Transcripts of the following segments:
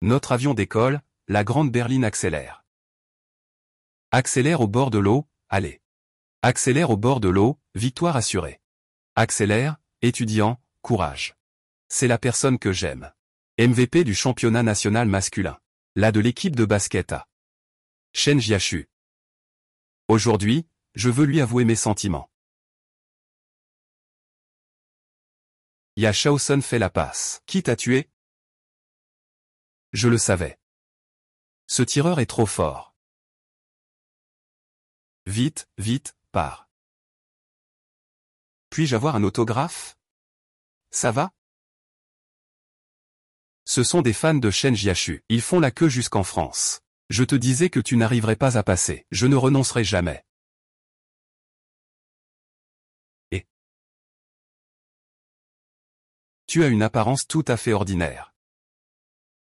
Notre avion décolle, la grande berline accélère. Accélère au bord de l'eau, allez. Accélère au bord de l'eau, victoire assurée. Accélère, étudiant, courage. C'est la personne que j'aime. MVP du championnat national masculin. La de l'équipe de basket A. Chen Jiaxu. Aujourd'hui, je veux lui avouer mes sentiments. Ya Shaosun fait la passe. Qui t'a tué? Je le savais. Ce tireur est trop fort. Vite, vite, pars. Puis-je avoir un autographe? Ça va? Ce sont des fans de Chen Jiaxu. Ils font la queue jusqu'en France. Je te disais que tu n'arriverais pas à passer. Je ne renoncerai jamais. Et tu as une apparence tout à fait ordinaire.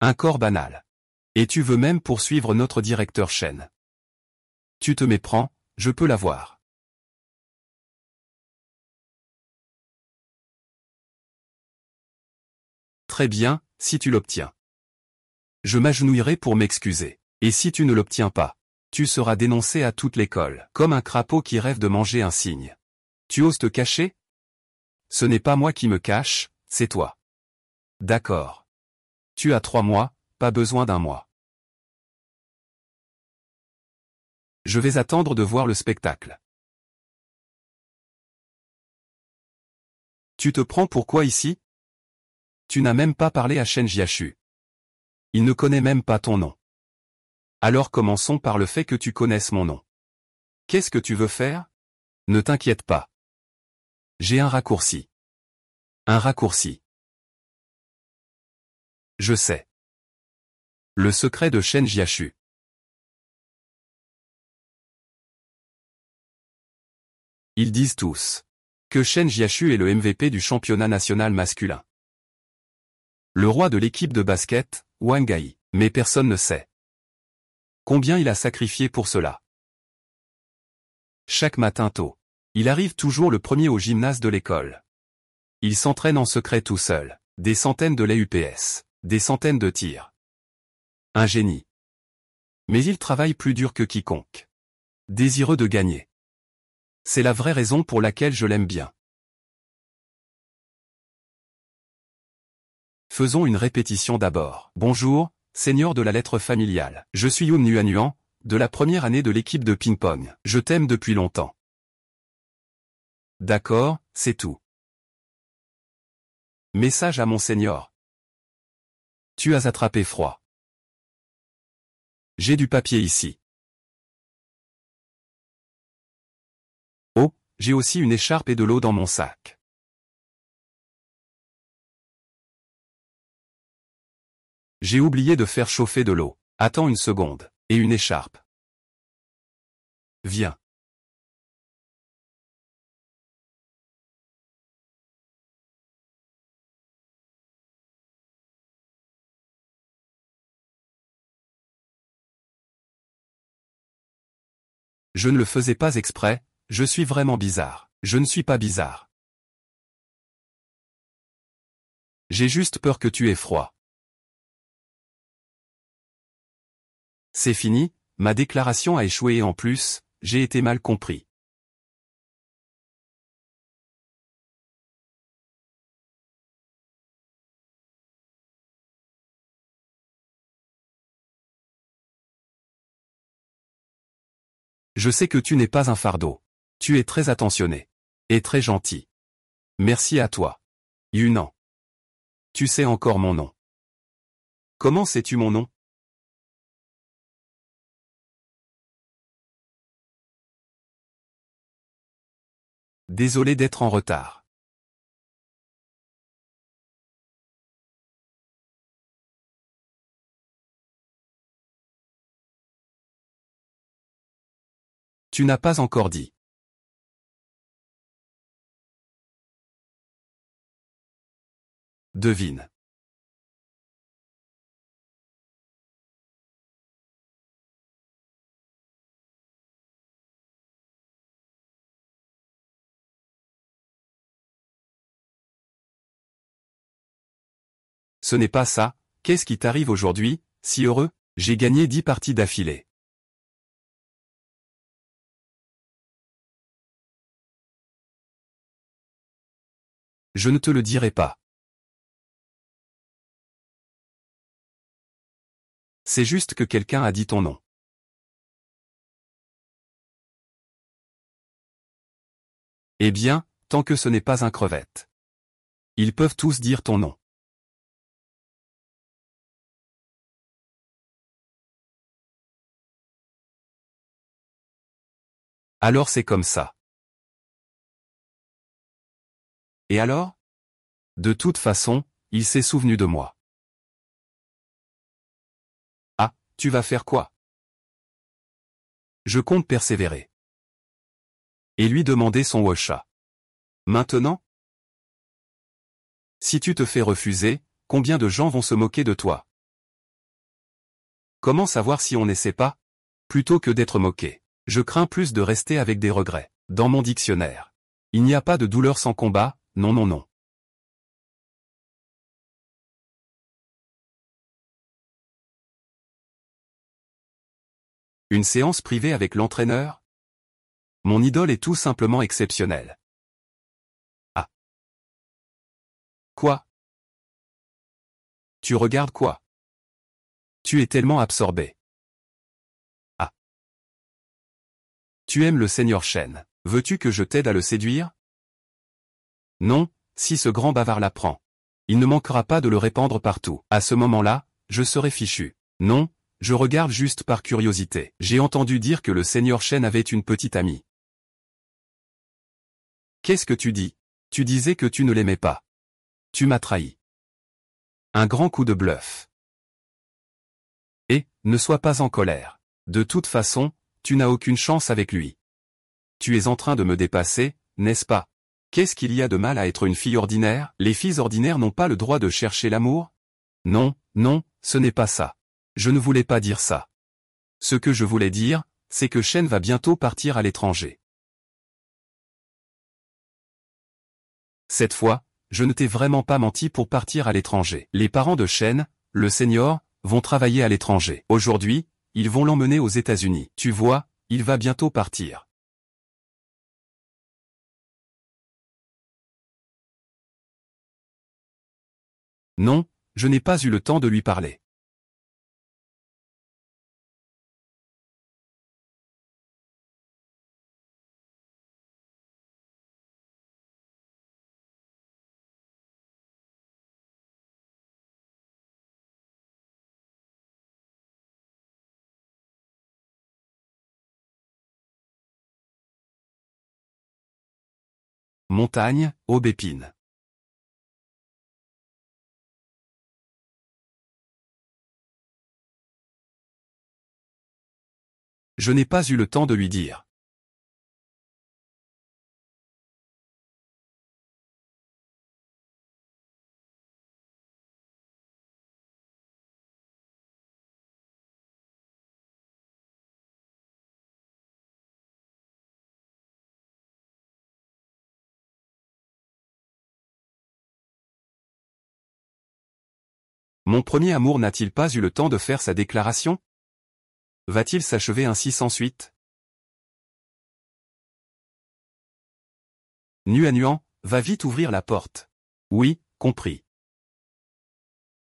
Un corps banal. Et tu veux même poursuivre notre directeur Chen. Tu te méprends, je peux l'avoir. Très bien, si tu l'obtiens. Je m'agenouillerai pour m'excuser. Et si tu ne l'obtiens pas, tu seras dénoncé à toute l'école, comme un crapaud qui rêve de manger un cygne. Tu oses te cacher? Ce n'est pas moi qui me cache, c'est toi. D'accord. Tu as 3 mois, pas besoin d'un mois. Je vais attendre de voir le spectacle. Tu te prends pourquoi ici? Tu n'as même pas parlé à Chen Jiaxu. Il ne connaît même pas ton nom. Alors commençons par le fait que tu connaisses mon nom. Qu'est-ce que tu veux faire? Ne t'inquiète pas. J'ai un raccourci. Un raccourci. Je sais. Le secret de Chen Jiaxu. Ils disent tous que Chen Jiaxu est le MVP du championnat national masculin. Le roi de l'équipe de basket, Wang Gai. Mais personne ne sait combien il a sacrifié pour cela. Chaque matin tôt, il arrive toujours le premier au gymnase de l'école. Il s'entraîne en secret tout seul, des centaines de l'UPS, des centaines de tirs. Un génie. Mais il travaille plus dur que quiconque. Désireux de gagner. C'est la vraie raison pour laquelle je l'aime bien. Faisons une répétition d'abord. Bonjour, seigneur de la lettre familiale. Je suis Yoon Nuanuan, de la première année de l'équipe de ping-pong. Je t'aime depuis longtemps. D'accord, c'est tout. Message à mon seigneur. Tu as attrapé froid. J'ai du papier ici. Oh, j'ai aussi une écharpe et de l'eau dans mon sac. J'ai oublié de faire chauffer de l'eau. Attends une seconde. Et une écharpe. Viens. Je ne le faisais pas exprès, je suis vraiment bizarre. Je ne suis pas bizarre. J'ai juste peur que tu aies froid. C'est fini, ma déclaration a échoué et en plus, j'ai été mal compris. Je sais que tu n'es pas un fardeau. Tu es très attentionné. Et très gentil. Merci à toi. Yunan. Tu sais encore mon nom. Comment sais-tu mon nom? Désolé d'être en retard. Tu n'as pas encore dit. Devine. Ce n'est pas ça, qu'est-ce qui t'arrive aujourd'hui, si heureux? J'ai gagné 10 parties d'affilée. Je ne te le dirai pas. C'est juste que quelqu'un a dit ton nom. Eh bien, tant que ce n'est pas un crevette. Ils peuvent tous dire ton nom. Alors c'est comme ça. Et alors? De toute façon, il s'est souvenu de moi. Ah, tu vas faire quoi? Je compte persévérer. Et lui demander son washa. Maintenant? Si tu te fais refuser, combien de gens vont se moquer de toi? Comment savoir si on n'essaie pas? Plutôt que d'être moqué. Je crains plus de rester avec des regrets. Dans mon dictionnaire. Il n'y a pas de douleur sans combat, non non non. Une séance privée avec l'entraîneur? Mon idole est tout simplement exceptionnelle. Ah. Quoi? Tu regardes quoi? Tu es tellement absorbé. Ah. Tu aimes le Seigneur Shen. Veux-tu que je t'aide à le séduire? Non, si ce grand bavard l'apprend. Il ne manquera pas de le répandre partout. À ce moment-là, je serai fichu. Non, je regarde juste par curiosité. J'ai entendu dire que le Seigneur Shen avait une petite amie. Qu'est-ce que tu dis? Tu disais que tu ne l'aimais pas. Tu m'as trahi. Un grand coup de bluff. Et, ne sois pas en colère. De toute façon, tu n'as aucune chance avec lui. Tu es en train de me dépasser, n'est-ce pas? Qu'est-ce qu'il y a de mal à être une fille ordinaire? Les filles ordinaires n'ont pas le droit de chercher l'amour? Non, non, ce n'est pas ça. Je ne voulais pas dire ça. Ce que je voulais dire, c'est que Shen va bientôt partir à l'étranger. Cette fois, je ne t'ai vraiment pas menti pour partir à l'étranger. Les parents de Shen, le senior, vont travailler à l'étranger. Aujourd'hui, ils vont l'emmener aux États-Unis. Tu vois, il va bientôt partir. Non, je n'ai pas eu le temps de lui parler. Montagne, aubépine. Je n'ai pas eu le temps de lui dire. Mon premier amour n'a-t-il pas eu le temps de faire sa déclaration? Va-t-il s'achever ainsi sans suite? Nuan, va vite ouvrir la porte. Oui, compris.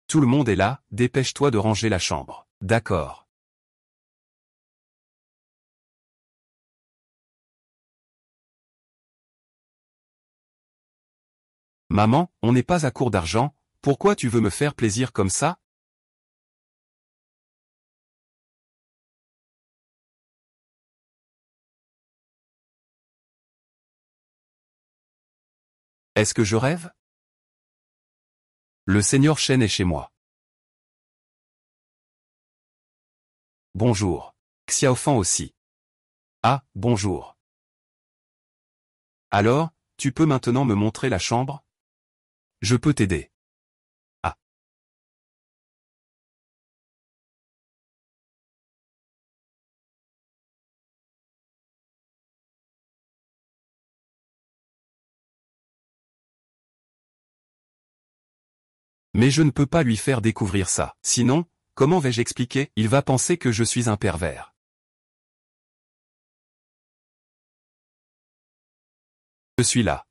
Tout le monde est là, dépêche-toi de ranger la chambre. D'accord. Maman, on n'est pas à court d'argent, pourquoi tu veux me faire plaisir comme ça? Est-ce que je rêve? Le Seigneur Shen est chez moi. Bonjour. Xiaofan aussi. Ah, bonjour. Alors, tu peux maintenant me montrer la chambre? Je peux t'aider. Ah. Mais je ne peux pas lui faire découvrir ça. Sinon, comment vais-je expliquer? Il va penser que je suis un pervers. Je suis là.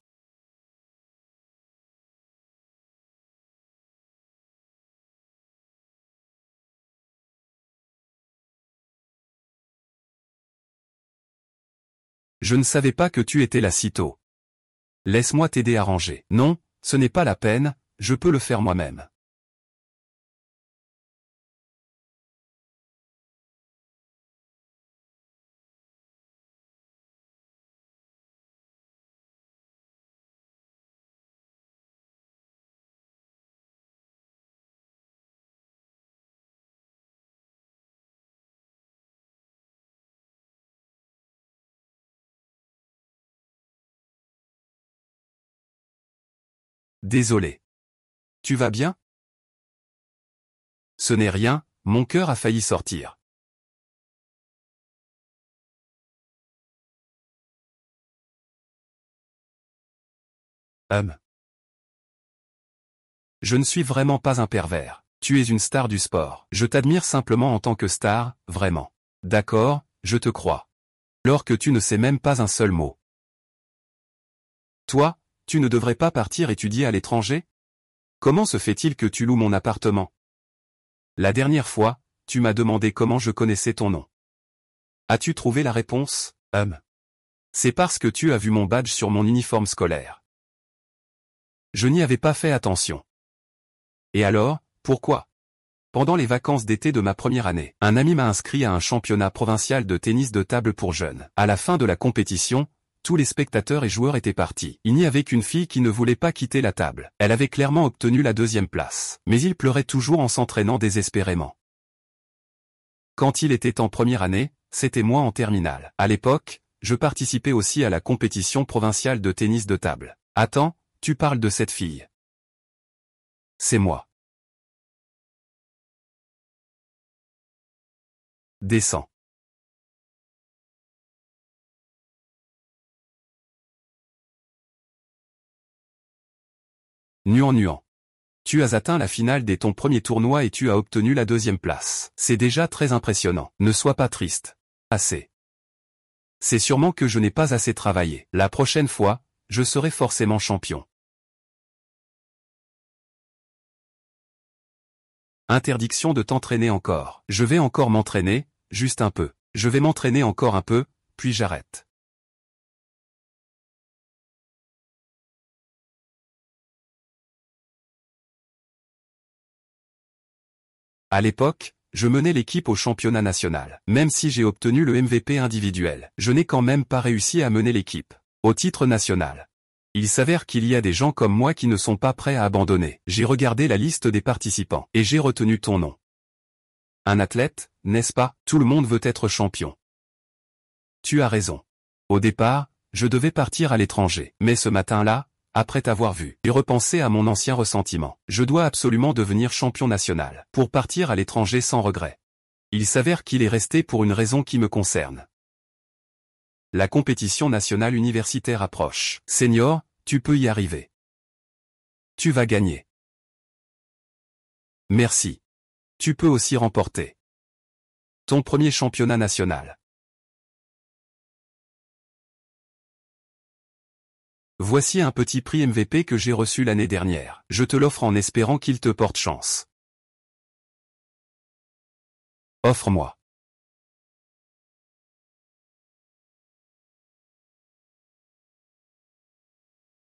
Je ne savais pas que tu étais là si tôt. Laisse-moi t'aider à ranger. Non, ce n'est pas la peine, je peux le faire moi-même. Désolé. Tu vas bien? Ce n'est rien, mon cœur a failli sortir. Je ne suis vraiment pas un pervers. Tu es une star du sport. Je t'admire simplement en tant que star, vraiment. D'accord, je te crois. Alors que tu ne sais même pas un seul mot. Toi, tu ne devrais pas partir étudier à l'étranger? Comment se fait-il que tu loues mon appartement? La dernière fois, tu m'as demandé comment je connaissais ton nom. As-tu trouvé la réponse? C'est parce que tu as vu mon badge sur mon uniforme scolaire. Je n'y avais pas fait attention. Et alors, pourquoi? Pendant les vacances d'été de ma première année, un ami m'a inscrit à un championnat provincial de tennis de table pour jeunes. À la fin de la compétition, tous les spectateurs et joueurs étaient partis. Il n'y avait qu'une fille qui ne voulait pas quitter la table. Elle avait clairement obtenu la 2e place. Mais il pleurait toujours en s'entraînant désespérément. Quand il était en première année, c'était moi en terminale. À l'époque, je participais aussi à la compétition provinciale de tennis de table. Attends, tu parles de cette fille. C'est moi. Descends. Nuant. Tu as atteint la finale dès ton premier tournoi et tu as obtenu la 2e place. C'est déjà très impressionnant. Ne sois pas triste. Assez. C'est sûrement que je n'ai pas assez travaillé. La prochaine fois, je serai forcément champion. Interdiction de t'entraîner encore. Je vais encore m'entraîner, juste un peu. Je vais m'entraîner encore un peu, puis j'arrête. À l'époque, je menais l'équipe au championnat national. Même si j'ai obtenu le MVP individuel, je n'ai quand même pas réussi à mener l'équipe au titre national. Il s'avère qu'il y a des gens comme moi qui ne sont pas prêts à abandonner. J'ai regardé la liste des participants et j'ai retenu ton nom. Un athlète, n'est-ce pas? Tout le monde veut être champion. Tu as raison. Au départ, je devais partir à l'étranger. Mais ce matin-là, après t'avoir vu, j'ai repensé à mon ancien ressentiment. Je dois absolument devenir champion national, pour partir à l'étranger sans regret. Il s'avère qu'il est resté pour une raison qui me concerne. La compétition nationale universitaire approche. Senior, tu peux y arriver. Tu vas gagner. Merci. Tu peux aussi remporter ton premier championnat national. Voici un petit prix MVP que j'ai reçu l'année dernière. Je te l'offre en espérant qu'il te porte chance. Offre-moi.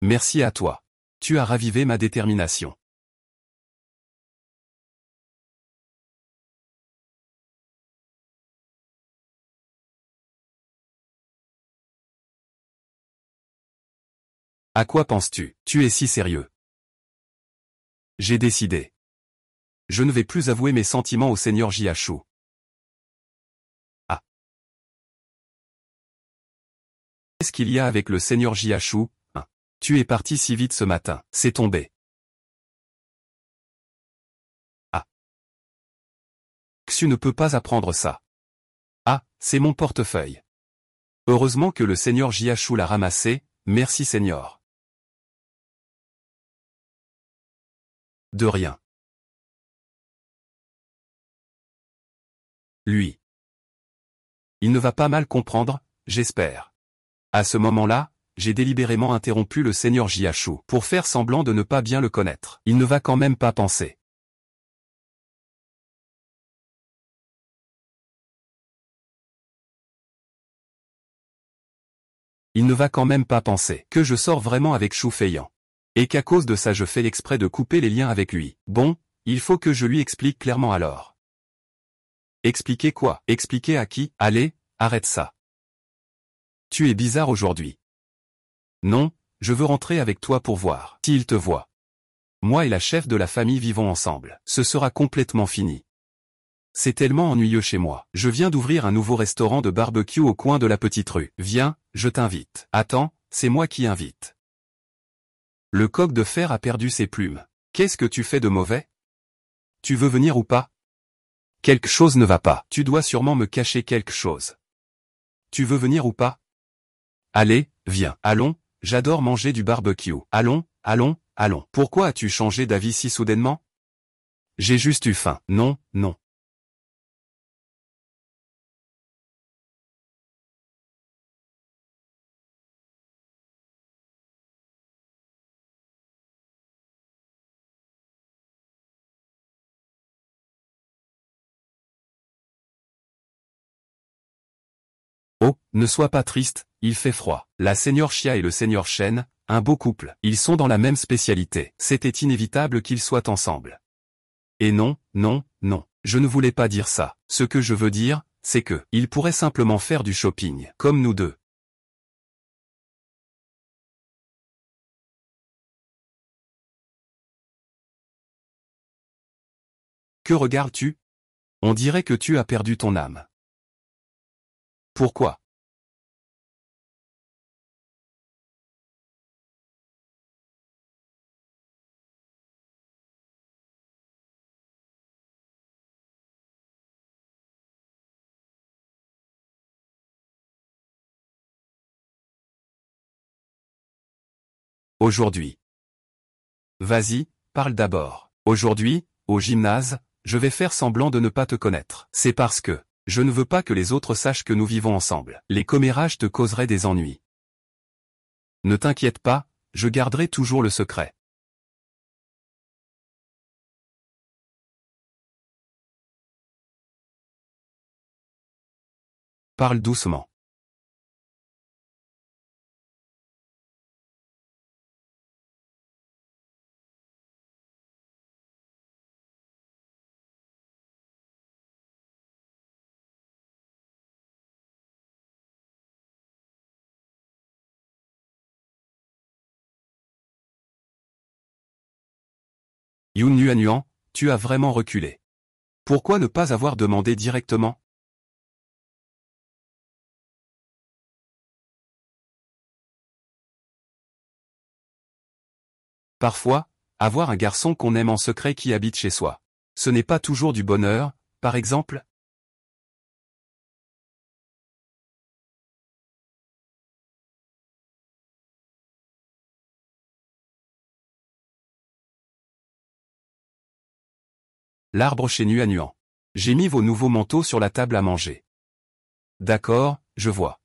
Merci à toi. Tu as ravivé ma détermination. À quoi penses-tu? Tu es si sérieux. J'ai décidé. Je ne vais plus avouer mes sentiments au Seigneur Jiachu. Ah. Qu'est-ce qu'il y a avec le Seigneur Jiachu? Tu es parti si vite ce matin. C'est tombé. Ah. Xu ne peut pas apprendre ça. Ah, c'est mon portefeuille. Heureusement que le Seigneur Jiachu l'a ramassé, merci Seigneur. De rien. Lui. Il ne va pas mal comprendre, j'espère. À ce moment-là, j'ai délibérément interrompu le seigneur Jiachu pour faire semblant de ne pas bien le connaître. Il ne va quand même pas penser. Il ne va quand même pas penser que je sors vraiment avec Shu Feiyan. Et qu'à cause de ça je fais l'exprès de couper les liens avec lui. Bon, il faut que je lui explique clairement alors. Expliquer quoi? Expliquer à qui? Allez, arrête ça. Tu es bizarre aujourd'hui. Non, je veux rentrer avec toi pour voir s'il te voit. Moi et la chef de la famille vivons ensemble. Ce sera complètement fini. C'est tellement ennuyeux chez moi. Je viens d'ouvrir un nouveau restaurant de barbecue au coin de la petite rue. Viens, je t'invite. Attends, c'est moi qui invite. Le coq de fer a perdu ses plumes. Qu'est-ce que tu fais de mauvais? Tu veux venir ou pas? Quelque chose ne va pas. Tu dois sûrement me cacher quelque chose. Tu veux venir ou pas? Allez, viens. Allons, j'adore manger du barbecue. Allons, allons, allons. Pourquoi as-tu changé d'avis si soudainement? J'ai juste eu faim. Non, non. Oh, ne sois pas triste, il fait froid. La seigneur Chia et le seigneur Shen, un beau couple. Ils sont dans la même spécialité. C'était inévitable qu'ils soient ensemble. Et non, non, non. Je ne voulais pas dire ça. Ce que je veux dire, c'est que, ils pourraient simplement faire du shopping, comme nous deux. Que regardes-tu? On dirait que tu as perdu ton âme. Pourquoi? Aujourd'hui. Vas-y, parle d'abord. Aujourd'hui, au gymnase, je vais faire semblant de ne pas te connaître. C'est parce que, je ne veux pas que les autres sachent que nous vivons ensemble. Les commérages te causeraient des ennuis. Ne t'inquiète pas, je garderai toujours le secret. Parle doucement. Yun Nuanuan, tu as vraiment reculé. Pourquoi ne pas avoir demandé directement? Parfois, avoir un garçon qu'on aime en secret qui habite chez soi. Ce n'est pas toujours du bonheur, par exemple? L'arbre chez Nuanuan. J'ai mis vos nouveaux manteaux sur la table à manger. D'accord, je vois.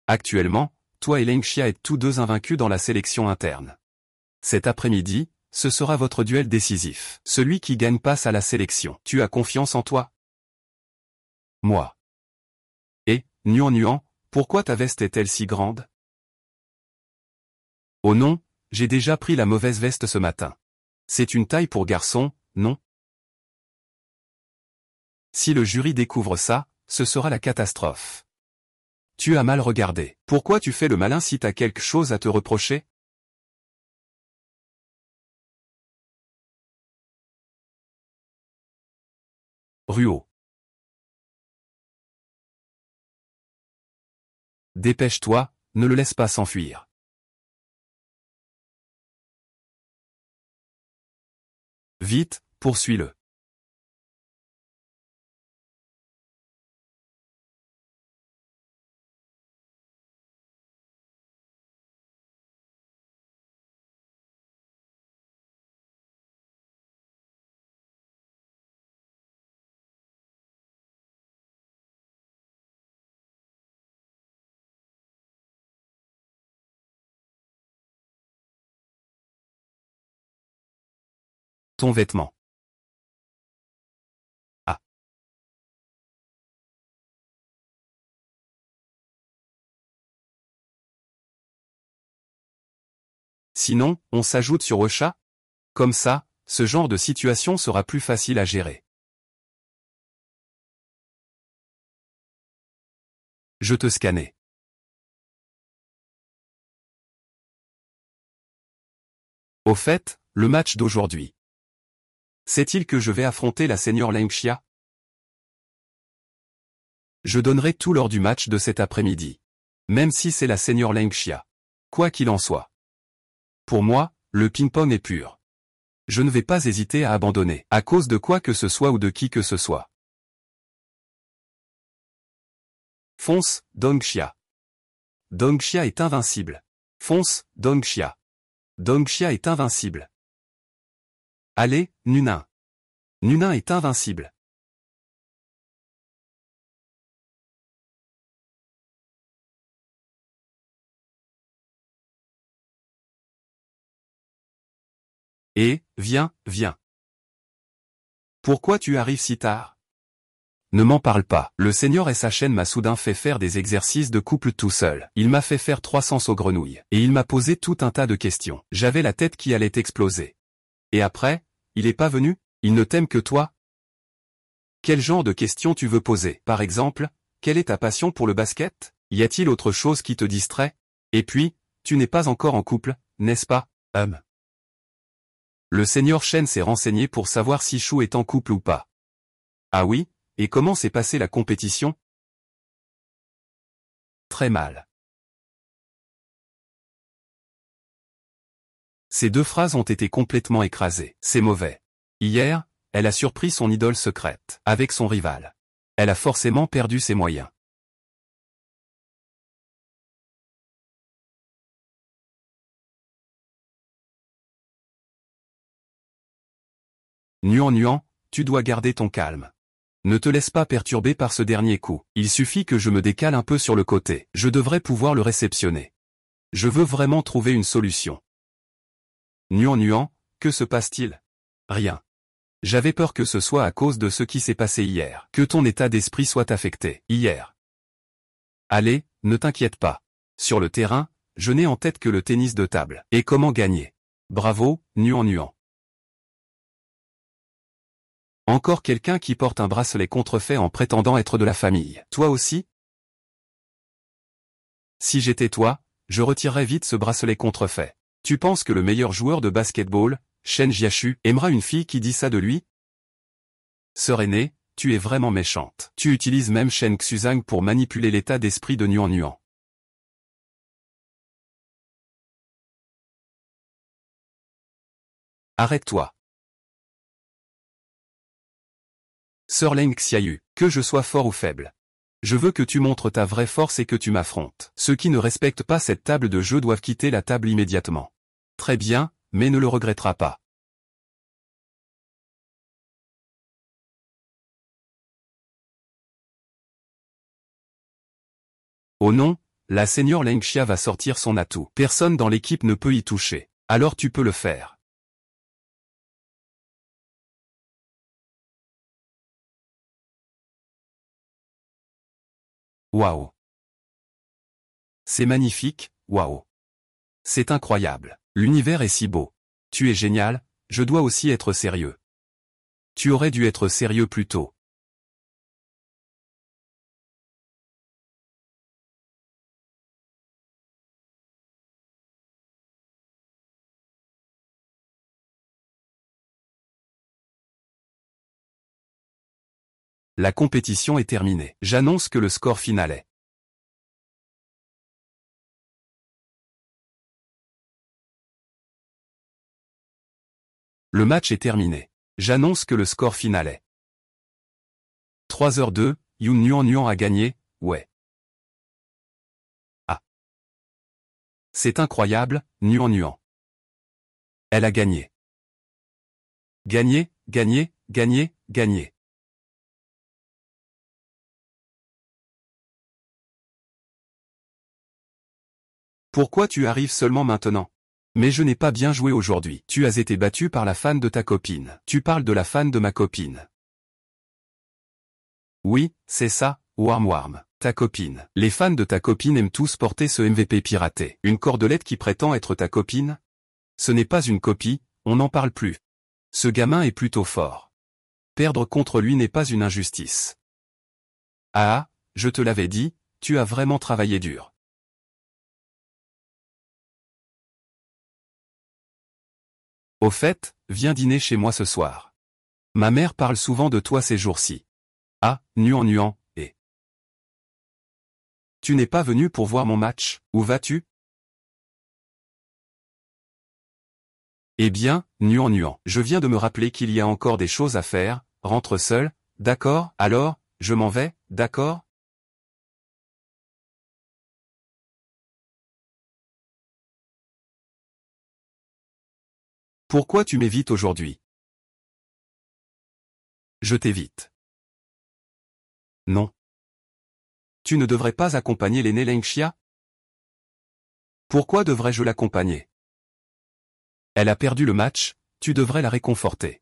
Actuellement, toi et Leng Xia êtes tous deux invaincus dans la sélection interne. Cet après-midi, ce sera votre duel décisif. Celui qui gagne passe à la sélection. Tu as confiance en toi? Moi. Et, Nuan, pourquoi ta veste est-elle si grande? Oh non, j'ai déjà pris la mauvaise veste ce matin. C'est une taille pour garçon, non? Si le jury découvre ça, ce sera la catastrophe. Tu as mal regardé. Pourquoi tu fais le malin si t'as quelque chose à te reprocher? Ruo. Dépêche-toi, ne le laisse pas s'enfuir. Vite, poursuis-le. Ton vêtement. Ah. Sinon, on s'ajoute sur Ocha? Comme ça, ce genre de situation sera plus facile à gérer. Je te scannais. Au fait, le match d'aujourd'hui. Sait-il que je vais affronter la senior Lengxia? Je donnerai tout lors du match de cet après-midi. Même si c'est la senior Lengxia. Quoi qu'il en soit. Pour moi, le ping-pong est pur. Je ne vais pas hésiter à abandonner, à cause de quoi que ce soit ou de qui que ce soit. Fonce, Dongxia. Dongxia est invincible. Fonce, Dongxia. Dongxia est invincible. Allez, Nunin. Nunin est invincible. Et, viens, viens. Pourquoi tu arrives si tard? Ne m'en parle pas. Le seigneur SHN m'a soudain fait faire des exercices de couple tout seul. Il m'a fait faire 300 sauts grenouilles. Et il m'a posé tout un tas de questions. J'avais la tête qui allait exploser. Et après, il est pas venu? Il ne t'aime que toi? Quel genre de questions tu veux poser? Par exemple, quelle est ta passion pour le basket? Y a-t-il autre chose qui te distrait? Et puis, tu n'es pas encore en couple, n'est-ce pas? Le seigneur Shen s'est renseigné pour savoir si Shu est en couple ou pas. Ah oui? Et comment s'est passée la compétition? Très mal. Ces deux phrases ont été complètement écrasées. C'est mauvais. Hier, elle a surpris son idole secrète, avec son rival. Elle a forcément perdu ses moyens. Nuan, tu dois garder ton calme. Ne te laisse pas perturber par ce dernier coup. Il suffit que je me décale un peu sur le côté. Je devrais pouvoir le réceptionner. Je veux vraiment trouver une solution. Nuan, que se passe-t-il? Rien. J'avais peur que ce soit à cause de ce qui s'est passé hier. Que ton état d'esprit soit affecté. Hier. Allez, ne t'inquiète pas. Sur le terrain, je n'ai en tête que le tennis de table. Et comment gagner? Bravo, Nuan. Encore quelqu'un qui porte un bracelet contrefait en prétendant être de la famille. Toi aussi? Si j'étais toi, je retirerais vite ce bracelet contrefait. Tu penses que le meilleur joueur de basketball, Shen Jiashu, aimera une fille qui dit ça de lui? Sœur aînée, tu es vraiment méchante. Tu utilises même Shen Xuzang pour manipuler l'état d'esprit de Nuan. Arrête-toi. Sœur Leng Xiaoyu, que je sois fort ou faible. Je veux que tu montres ta vraie force et que tu m'affrontes. Ceux qui ne respectent pas cette table de jeu doivent quitter la table immédiatement. Très bien, mais ne le regrettera pas. Oh non, la senior Lengxia va sortir son atout. Personne dans l'équipe ne peut y toucher. Alors tu peux le faire. Waouh. C'est magnifique, waouh. C'est incroyable. L'univers est si beau. Tu es génial, je dois aussi être sérieux. Tu aurais dû être sérieux plus tôt. La compétition est terminée. J'annonce que le score final est. Le match est terminé. J'annonce que le score final est. 3h02, Nuan a gagné, ouais. Ah. C'est incroyable, Nuan. Elle a gagné. Gagné. Pourquoi tu arrives seulement maintenant? Mais je n'ai pas bien joué aujourd'hui. Tu as été battu par la fan de ta copine. Tu parles de la fan de ma copine. Oui, c'est ça, Warm. Ta copine. Les fans de ta copine aiment tous porter ce MVP piraté. Une cordelette qui prétend être ta copine? Ce n'est pas une copie, on n'en parle plus. Ce gamin est plutôt fort. Perdre contre lui n'est pas une injustice. Ah, je te l'avais dit, tu as vraiment travaillé dur. Au fait, viens dîner chez moi ce soir. Ma mère parle souvent de toi ces jours-ci. Ah, nuant, et... Tu n'es pas venu pour voir mon match, où vas-tu? Eh bien, nuant, je viens de me rappeler qu'il y a encore des choses à faire, rentre seul, d'accord? Alors, je m'en vais, d'accord? Pourquoi tu m'évites aujourd'hui? Je t'évite. Non. Tu ne devrais pas accompagner l'aîné Lengxia? Pourquoi devrais-je l'accompagner? Elle a perdu le match, tu devrais la réconforter.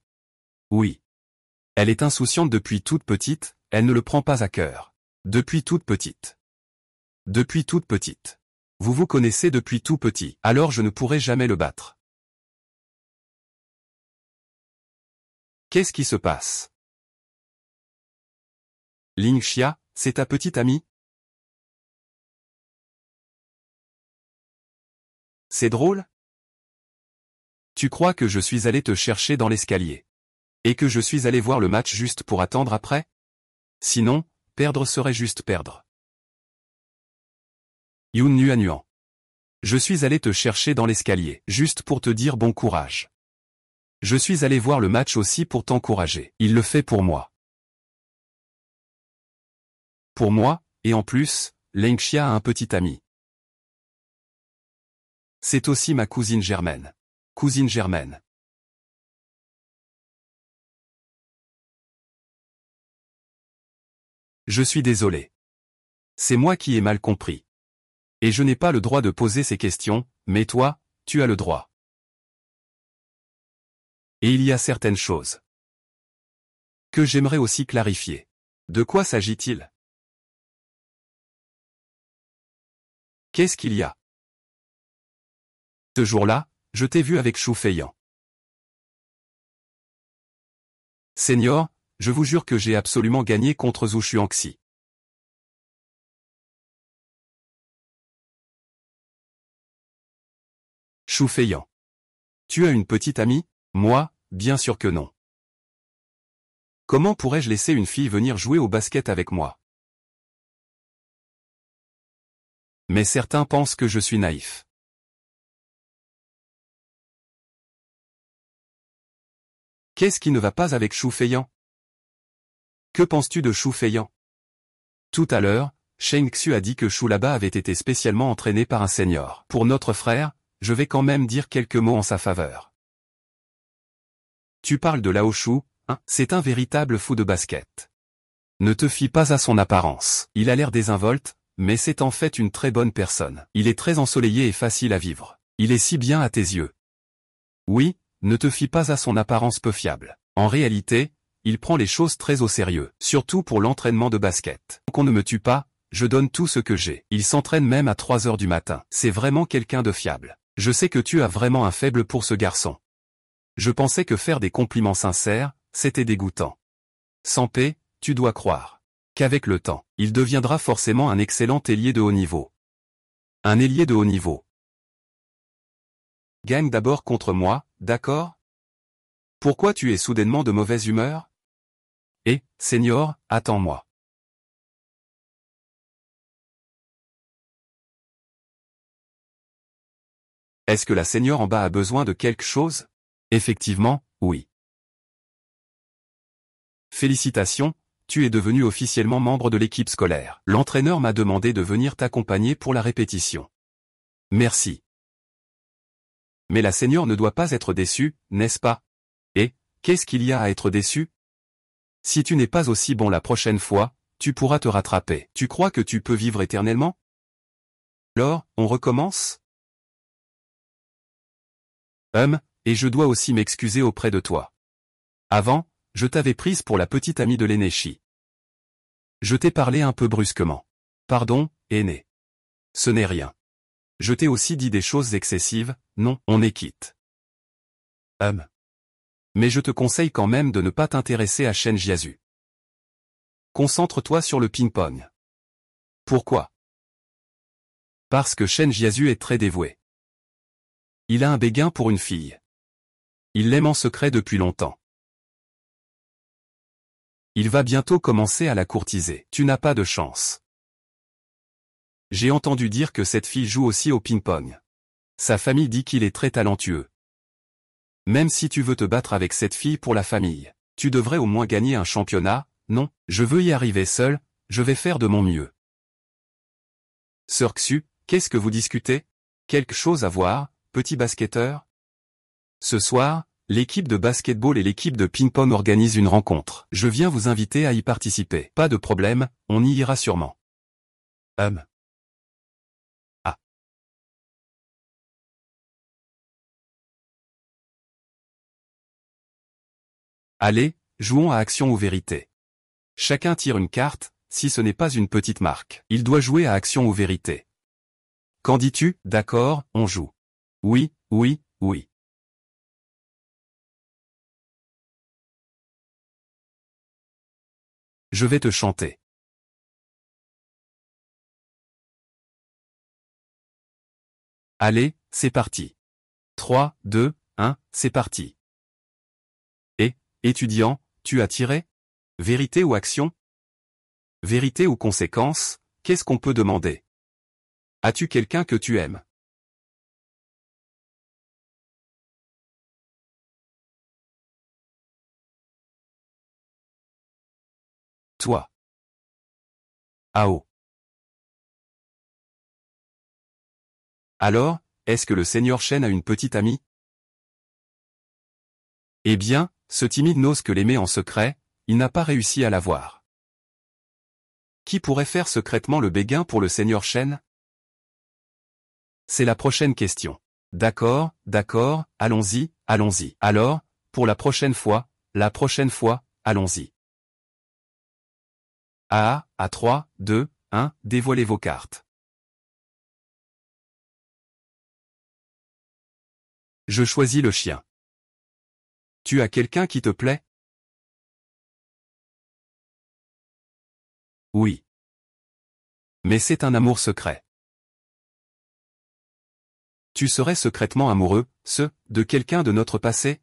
Oui. Elle est insouciante depuis toute petite, elle ne le prend pas à cœur. Depuis toute petite. Depuis toute petite. Vous vous connaissez depuis tout petit, alors je ne pourrai jamais le battre. Qu'est-ce qui se passe? Lingxia, c'est ta petite amie? C'est drôle? Tu crois que je suis allé te chercher dans l'escalier? Et que je suis allé voir le match juste pour attendre après? Sinon, perdre serait juste perdre. Yun Nuan. Je suis allé te chercher dans l'escalier, juste pour te dire bon courage. Je suis allé voir le match aussi pour t'encourager. Il le fait pour moi. Pour moi, et en plus, Lengxia a un petit ami. C'est aussi ma cousine Germaine. Cousine Germaine. Je suis désolé. C'est moi qui ai mal compris. Et je n'ai pas le droit de poser ces questions, mais toi, tu as le droit. Et il y a certaines choses que j'aimerais aussi clarifier. De quoi s'agit-il? Qu'est-ce qu'il y a? Ce jour-là, je t'ai vu avec Shu Feiyan. Seigneur, je vous jure que j'ai absolument gagné contre Zhu Xuanxi. Shu Feiyan. Tu as une petite amie? Moi, bien sûr que non. Comment pourrais-je laisser une fille venir jouer au basket avec moi? Mais certains pensent que je suis naïf. Qu'est-ce qui ne va pas avec Shu Feiyan? Que penses-tu de Shu Feiyan? Tout à l'heure, Sheng Xu a dit que Shu Laba avait été spécialement entraîné par un senior. Pour notre frère, je vais quand même dire quelques mots en sa faveur. Tu parles de Lao Shu, hein? C'est un véritable fou de basket. Ne te fie pas à son apparence. Il a l'air désinvolte, mais c'est en fait une très bonne personne. Il est très ensoleillé et facile à vivre. Il est si bien à tes yeux. Oui, ne te fie pas à son apparence peu fiable. En réalité, il prend les choses très au sérieux, surtout pour l'entraînement de basket. Qu'on ne me tue pas, je donne tout ce que j'ai. Il s'entraîne même à 3 heures du matin. C'est vraiment quelqu'un de fiable. Je sais que tu as vraiment un faible pour ce garçon. Je pensais que faire des compliments sincères, c'était dégoûtant. Sans paix, tu dois croire qu'avec le temps, il deviendra forcément un excellent ailier de haut niveau. Un ailier de haut niveau. Gagne d'abord contre moi, d'accord? Pourquoi tu es soudainement de mauvaise humeur? Eh, Senior, attends-moi. Est-ce que la Senior en bas a besoin de quelque chose? Effectivement, oui. Félicitations, tu es devenu officiellement membre de l'équipe scolaire. L'entraîneur m'a demandé de venir t'accompagner pour la répétition. Merci. Mais la Senior ne doit pas être déçue, n'est-ce pas? Et, qu'est-ce qu'il y a à être déçu? Si tu n'es pas aussi bon la prochaine fois, tu pourras te rattraper. Tu crois que tu peux vivre éternellement? Alors, on recommence? Et je dois aussi m'excuser auprès de toi. Avant, je t'avais prise pour la petite amie de Leneshi. Je t'ai parlé un peu brusquement. Pardon, aîné. Ce n'est rien. Je t'ai aussi dit des choses excessives, non, on est quitte. Mais je te conseille quand même de ne pas t'intéresser à Shen Jiazu. Concentre-toi sur le ping-pong. Pourquoi? Parce que Shen Jiazu est très dévoué. Il a un béguin pour une fille. Il l'aime en secret depuis longtemps. Il va bientôt commencer à la courtiser. Tu n'as pas de chance. J'ai entendu dire que cette fille joue aussi au ping-pong. Sa famille dit qu'il est très talentueux. Même si tu veux te battre avec cette fille pour la famille, tu devrais au moins gagner un championnat. Non, je veux y arriver seul, je vais faire de mon mieux. Sœur Xu, qu'est-ce que vous discutez? Quelque chose à voir, petit basketteur? Ce soir, l'équipe de basketball et l'équipe de ping-pong organisent une rencontre. Je viens vous inviter à y participer. Pas de problème, on y ira sûrement. Ah. Allez, jouons à action ou vérité. Chacun tire une carte, si ce n'est pas une petite marque. Il doit jouer à action ou vérité. Qu'en dis-tu? D'accord, on joue. Oui, oui, oui. Je vais te chanter. Allez, c'est parti. 3, 2, 1, c'est parti. Et, étudiant, tu as tiré? Vérité ou action? Vérité ou conséquence, qu'est-ce qu'on peut demander? As-tu quelqu'un que tu aimes? Toi. Ao. Alors, est-ce que le seigneur Shen a une petite amie? Eh bien, ce timide n'ose que l'aimer en secret, il n'a pas réussi à la voir. Qui pourrait faire secrètement le béguin pour le seigneur Shen? C'est la prochaine question. D'accord, d'accord, allons-y, allons-y. Alors, pour la prochaine fois, allons-y. À 3, 2, 1, dévoilez vos cartes. Je choisis le chien. Tu as quelqu'un qui te plaît? Oui. Mais c'est un amour secret. Tu serais secrètement amoureux, de quelqu'un de notre passé?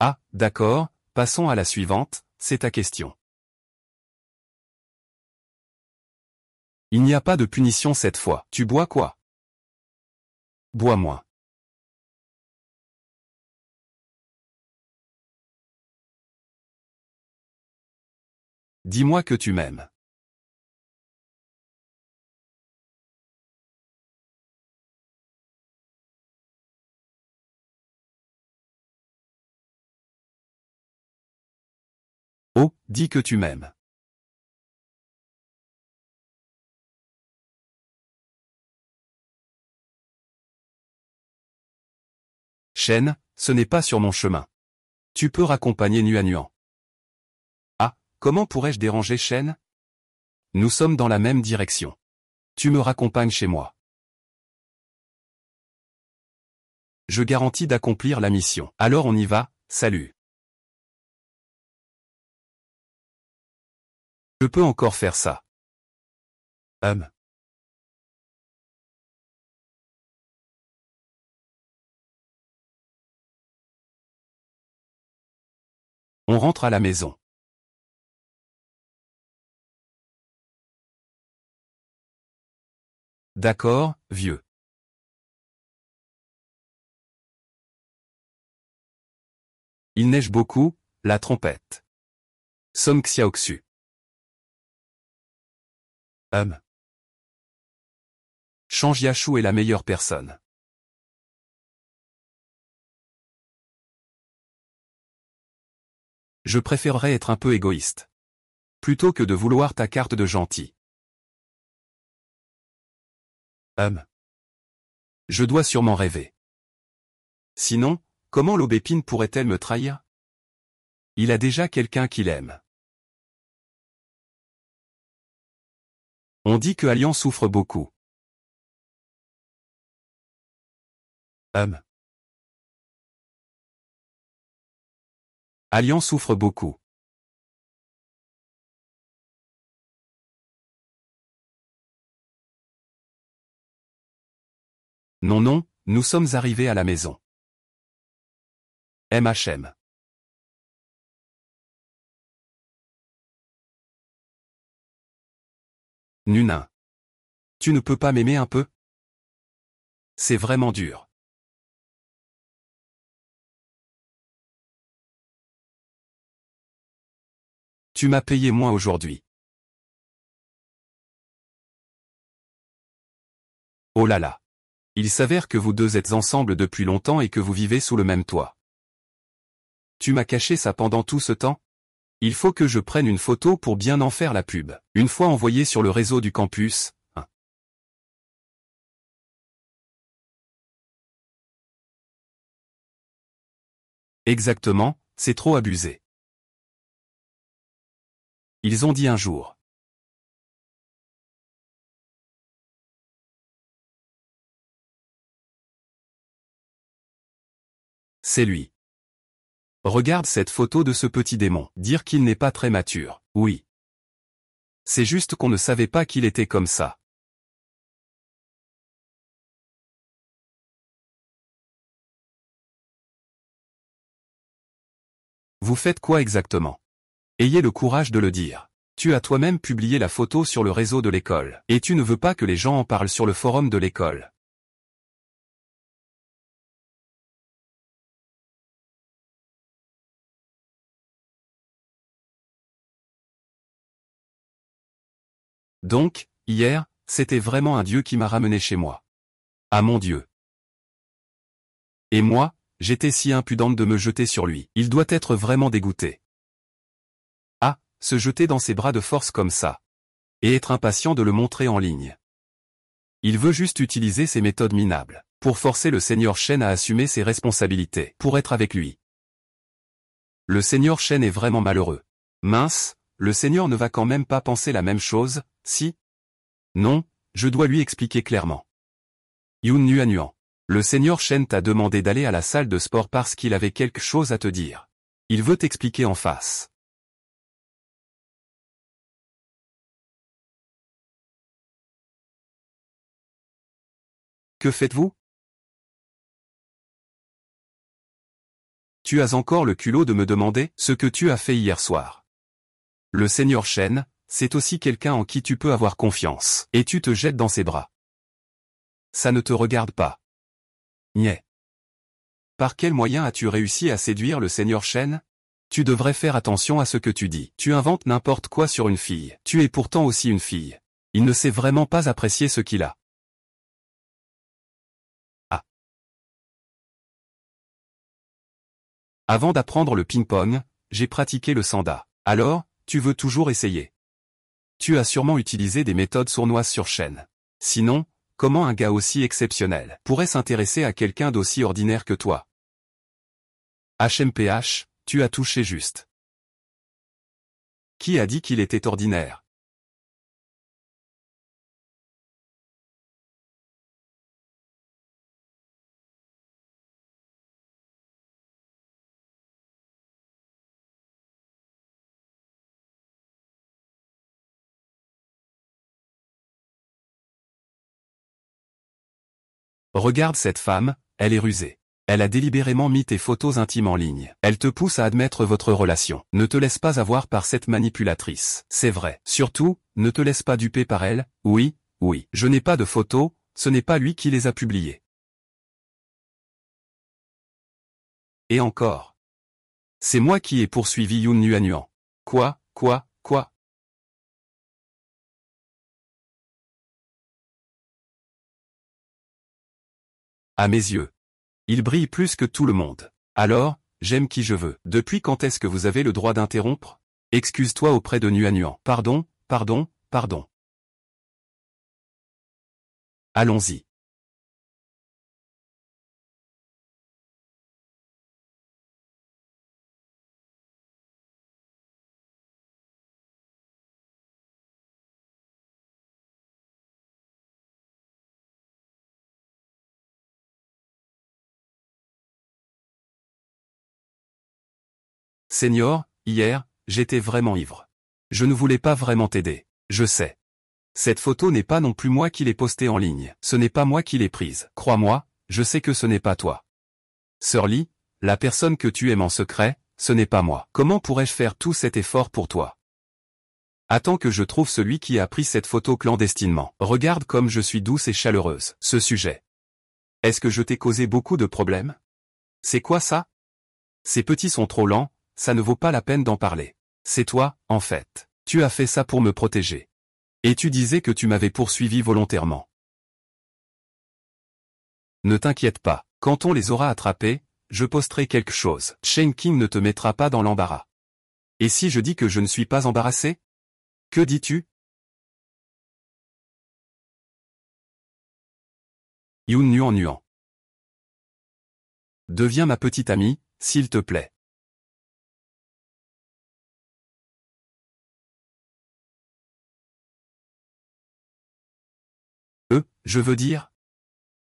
Ah, d'accord, passons à la suivante, c'est ta question. Il n'y a pas de punition cette fois. Tu bois quoi? Bois moins. Dis-moi que tu m'aimes. Oh, dis que tu m'aimes. Shen, ce n'est pas sur mon chemin. Tu peux raccompagner Nuan. Ah, comment pourrais-je déranger Shen? Nous sommes dans la même direction. Tu me raccompagnes chez moi. Je garantis d'accomplir la mission. Alors on y va, salut. Je peux encore faire ça. On rentre à la maison. D'accord, vieux. Il neige beaucoup, la trompette. Song Xiaoxu. Shang Jiashu est la meilleure personne. Je préférerais être un peu égoïste. plutôt que de vouloir ta carte de gentil. Je dois sûrement rêver. Sinon, comment l'aubépine pourrait-elle me trahir? Il a déjà quelqu'un qui l'aime. On dit que Allian souffre beaucoup. Allian souffre beaucoup. Non non, nous sommes arrivés à la maison. MHM. Nunin. Tu ne peux pas m'aimer un peu? C'est vraiment dur. Tu m'as payé moins aujourd'hui. Oh là là. Il s'avère que vous deux êtes ensemble depuis longtemps et que vous vivez sous le même toit. Tu m'as caché ça pendant tout ce temps? Il faut que je prenne une photo pour bien en faire la pub. Une fois envoyée sur le réseau du campus, hein. Exactement, c'est trop abusé. Ils ont dit un jour. C'est lui. Regarde cette photo de ce petit démon. Dire qu'il n'est pas très mature, oui. C'est juste qu'on ne savait pas qu'il était comme ça. Vous faites quoi exactement? Ayez le courage de le dire. Tu as toi-même publié la photo sur le réseau de l'école, et tu ne veux pas que les gens en parlent sur le forum de l'école. Donc, hier, c'était vraiment un Dieu qui m'a ramené chez moi. Ah mon Dieu. Et moi, j'étais si impudente de me jeter sur lui. Il doit être vraiment dégoûté. Ah, se jeter dans ses bras de force comme ça. Et être impatient de le montrer en ligne. Il veut juste utiliser ces méthodes minables, pour forcer le Seigneur Shen à assumer ses responsabilités, pour être avec lui. Le Seigneur Shen est vraiment malheureux. Mince, le Seigneur ne va quand même pas penser la même chose, si? Non, je dois lui expliquer clairement. Yun Nuanuan. Le Seigneur Shen t'a demandé d'aller à la salle de sport parce qu'il avait quelque chose à te dire. Il veut t'expliquer en face. Que faites-vous? Tu as encore le culot de me demander ce que tu as fait hier soir. Le Seigneur Shen, c'est aussi quelqu'un en qui tu peux avoir confiance, et tu te jettes dans ses bras. Ça ne te regarde pas. Niais. Par quel moyen as-tu réussi à séduire le Seigneur Shen? Tu devrais faire attention à ce que tu dis. Tu inventes n'importe quoi sur une fille. Tu es pourtant aussi une fille. Il ne sait vraiment pas apprécier ce qu'il a. Ah. Avant d'apprendre le ping-pong, j'ai pratiqué le sanda. Alors, tu veux toujours essayer. Tu as sûrement utilisé des méthodes sournoises sur Shen. Sinon, comment un gars aussi exceptionnel pourrait s'intéresser à quelqu'un d'aussi ordinaire que toi? HMPH, tu as touché juste. Qui a dit qu'il était ordinaire? Regarde cette femme, elle est rusée. Elle a délibérément mis tes photos intimes en ligne. Elle te pousse à admettre votre relation. Ne te laisse pas avoir par cette manipulatrice. C'est vrai. Surtout, ne te laisse pas duper par elle. Oui, oui. Je n'ai pas de photos, ce n'est pas lui qui les a publiées. Et encore. C'est moi qui ai poursuivi Yun Nuanuan. Quoi? À mes yeux. Il brille plus que tout le monde. Alors, j'aime qui je veux. Depuis quand est-ce que vous avez le droit d'interrompre? Excuse-toi auprès de Nuan. Pardon, pardon, pardon. Allons-y. Senior, hier, j'étais vraiment ivre. Je ne voulais pas vraiment t'aider. Je sais. Cette photo n'est pas non plus moi qui l'ai postée en ligne. Ce n'est pas moi qui l'ai prise. Crois-moi, je sais que ce n'est pas toi. Surly, la personne que tu aimes en secret, ce n'est pas moi. Comment pourrais-je faire tout cet effort pour toi? Attends que je trouve celui qui a pris cette photo clandestinement. Regarde comme je suis douce et chaleureuse. Ce sujet. Est-ce que je t'ai causé beaucoup de problèmes? C'est quoi ça? Ces petits sont trop lents, ça ne vaut pas la peine d'en parler. C'est toi, en fait. Tu as fait ça pour me protéger. Et tu disais que tu m'avais poursuivi volontairement. Ne t'inquiète pas, quand on les aura attrapés, je posterai quelque chose. Shane King ne te mettra pas dans l'embarras. Et si je dis que je ne suis pas embarrassé? Que dis-tu? Nuan. Deviens ma petite amie, s'il te plaît. Je veux dire?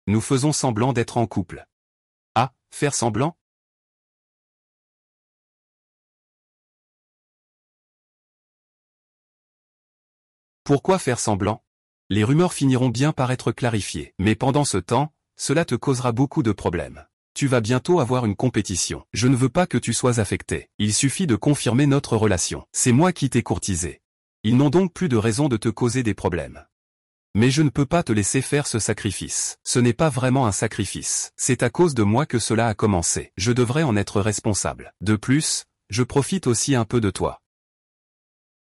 Nous faisons semblant d'être en couple. Ah, faire semblant? Pourquoi faire semblant? Les rumeurs finiront bien par être clarifiées. Mais pendant ce temps, cela te causera beaucoup de problèmes. Tu vas bientôt avoir une compétition. Je ne veux pas que tu sois affecté. Il suffit de confirmer notre relation. C'est moi qui t'ai courtisé. Ils n'ont donc plus de raison de te causer des problèmes. Mais je ne peux pas te laisser faire ce sacrifice. Ce n'est pas vraiment un sacrifice. C'est à cause de moi que cela a commencé. Je devrais en être responsable. De plus, je profite aussi un peu de toi.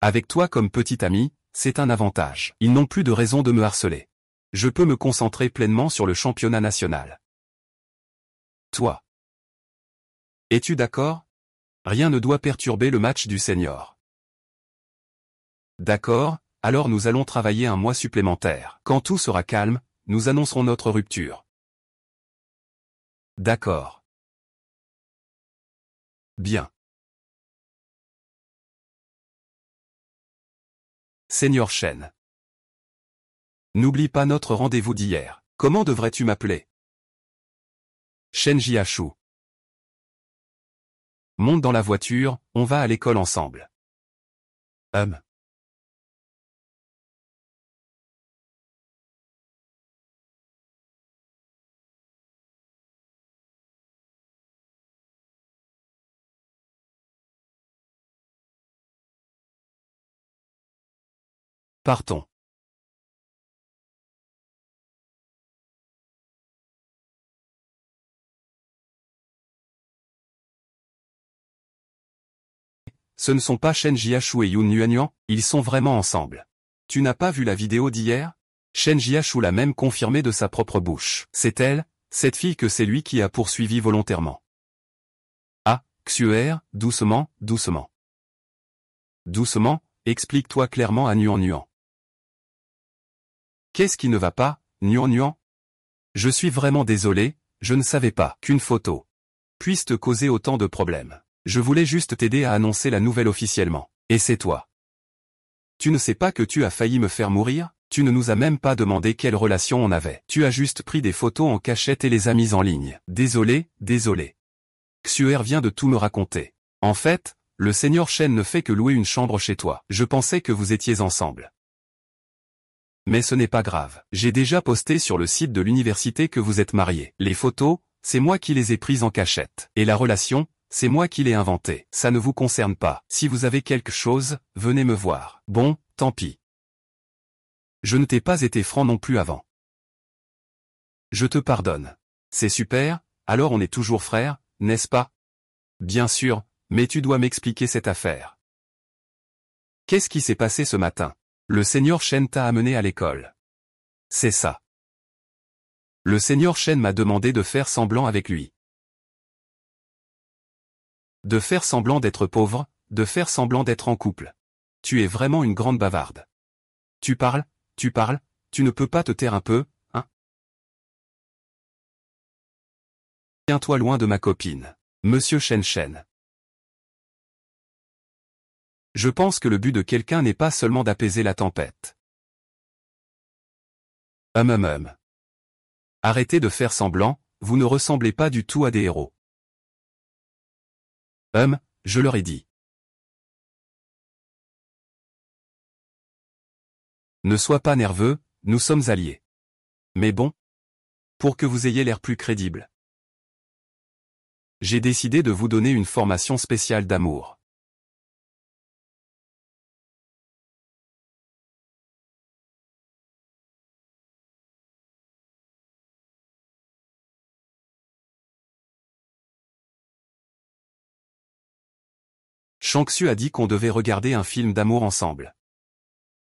Avec toi comme petit ami, c'est un avantage. Ils n'ont plus de raison de me harceler. Je peux me concentrer pleinement sur le championnat national. Toi. Es-tu d'accord? Rien ne doit perturber le match du senior. D'accord, alors nous allons travailler un mois supplémentaire. Quand tout sera calme, nous annoncerons notre rupture. D'accord. Bien. Senior Shen. N'oublie pas notre rendez-vous d'hier. Comment devrais-tu m'appeler? Shen Jiashu. Monte dans la voiture, on va à l'école ensemble. Partons. Ce ne sont pas Shen Jiashu et Yoon Nuan, ils sont vraiment ensemble. Tu n'as pas vu la vidéo d'hier? Shen Jiashu l'a même confirmé de sa propre bouche. C'est elle, cette fille que c'est lui qui a poursuivi volontairement. Ah, Xuer, doucement, doucement. Doucement, explique-toi clairement à Nuan. Qu'est-ce qui ne va pas, Nuan? Je suis vraiment désolé, je ne savais pas qu'une photo puisse te causer autant de problèmes. Je voulais juste t'aider à annoncer la nouvelle officiellement. Et c'est toi. Tu ne sais pas que tu as failli me faire mourir? Tu ne nous as même pas demandé quelle relation on avait. Tu as juste pris des photos en cachette et les as mises en ligne. Désolé. Xuer vient de tout me raconter. En fait, le seigneur Shen ne fait que louer une chambre chez toi. Je pensais que vous étiez ensemble. Mais ce n'est pas grave. J'ai déjà posté sur le site de l'université que vous êtes mariés. Les photos, c'est moi qui les ai prises en cachette. Et la relation, c'est moi qui l'ai inventée. Ça ne vous concerne pas. Si vous avez quelque chose, venez me voir. Bon, tant pis. Je ne t'ai pas été franc non plus avant. Je te pardonne. C'est super, alors on est toujours frères, n'est-ce pas? Bien sûr, mais tu dois m'expliquer cette affaire. Qu'est-ce qui s'est passé ce matin? Le seigneur Shen t'a amené à l'école. C'est ça. Le seigneur Shen m'a demandé de faire semblant avec lui. De faire semblant d'être pauvre, de faire semblant d'être en couple. Tu es vraiment une grande bavarde. Tu parles, tu ne peux pas te taire un peu, hein? Tiens-toi loin de ma copine, Monsieur Shen. Je pense que le but de quelqu'un n'est pas seulement d'apaiser la tempête. Hum. Arrêtez de faire semblant, vous ne ressemblez pas du tout à des héros. Je leur ai dit. Ne sois pas nerveux, nous sommes alliés. Mais bon, pour que vous ayez l'air plus crédible, j'ai décidé de vous donner une formation spéciale d'amour. Shang-Tzu a dit qu'on devait regarder un film d'amour ensemble.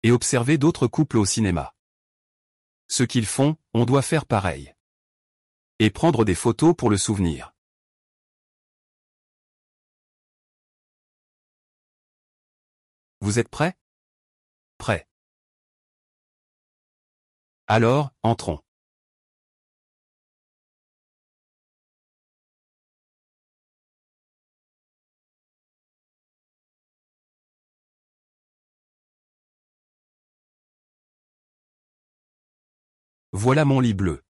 Et observer d'autres couples au cinéma. Ce qu'ils font, on doit faire pareil. Et prendre des photos pour le souvenir. Vous êtes prêts? Prêts. Alors, entrons. Voilà mon lit bleu.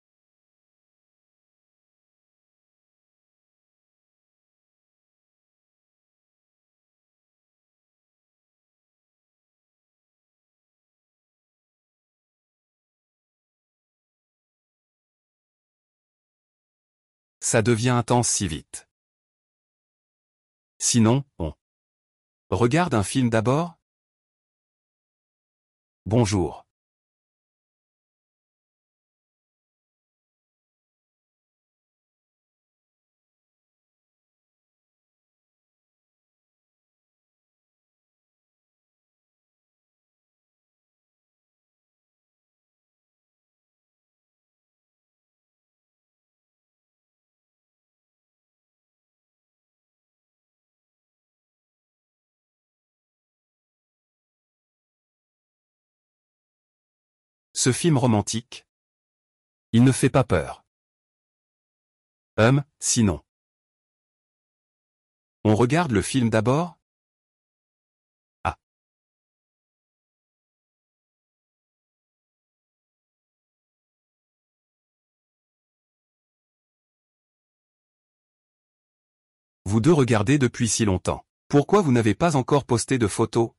Ça devient intense si vite. Sinon, on regarde un film d'abord? Bonjour. Ce film romantique? Il ne fait pas peur. Sinon. On regarde le film d'abord? Ah. Vous deux regardez depuis si longtemps. Pourquoi vous n'avez pas encore posté de photos?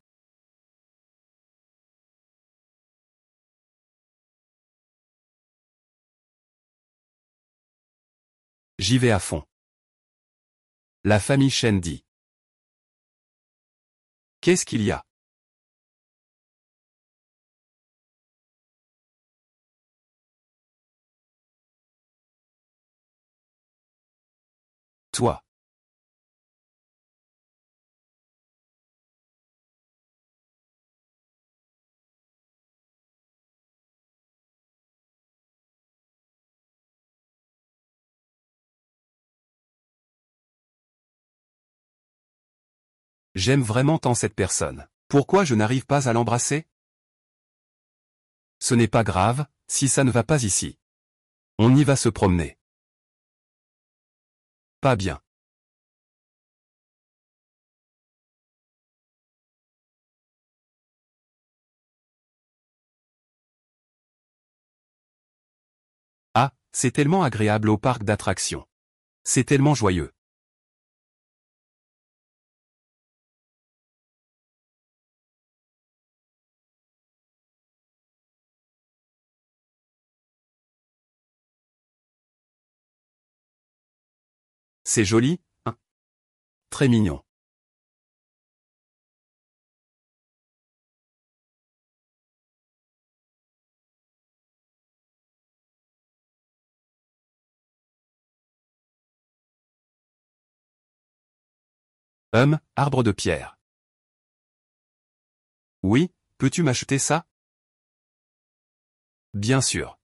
J'y vais à fond. La famille Shen dit. Qu'est-ce qu'il y a? Toi. J'aime vraiment tant cette personne. Pourquoi je n'arrive pas à l'embrasser? Ce n'est pas grave, si ça ne va pas ici. On y va se promener. Pas bien. Ah, c'est tellement agréable au parc d'attractions. C'est tellement joyeux. C'est joli, hein? Très mignon. Arbre de pierre. Oui, peux-tu m'acheter ça? Bien sûr.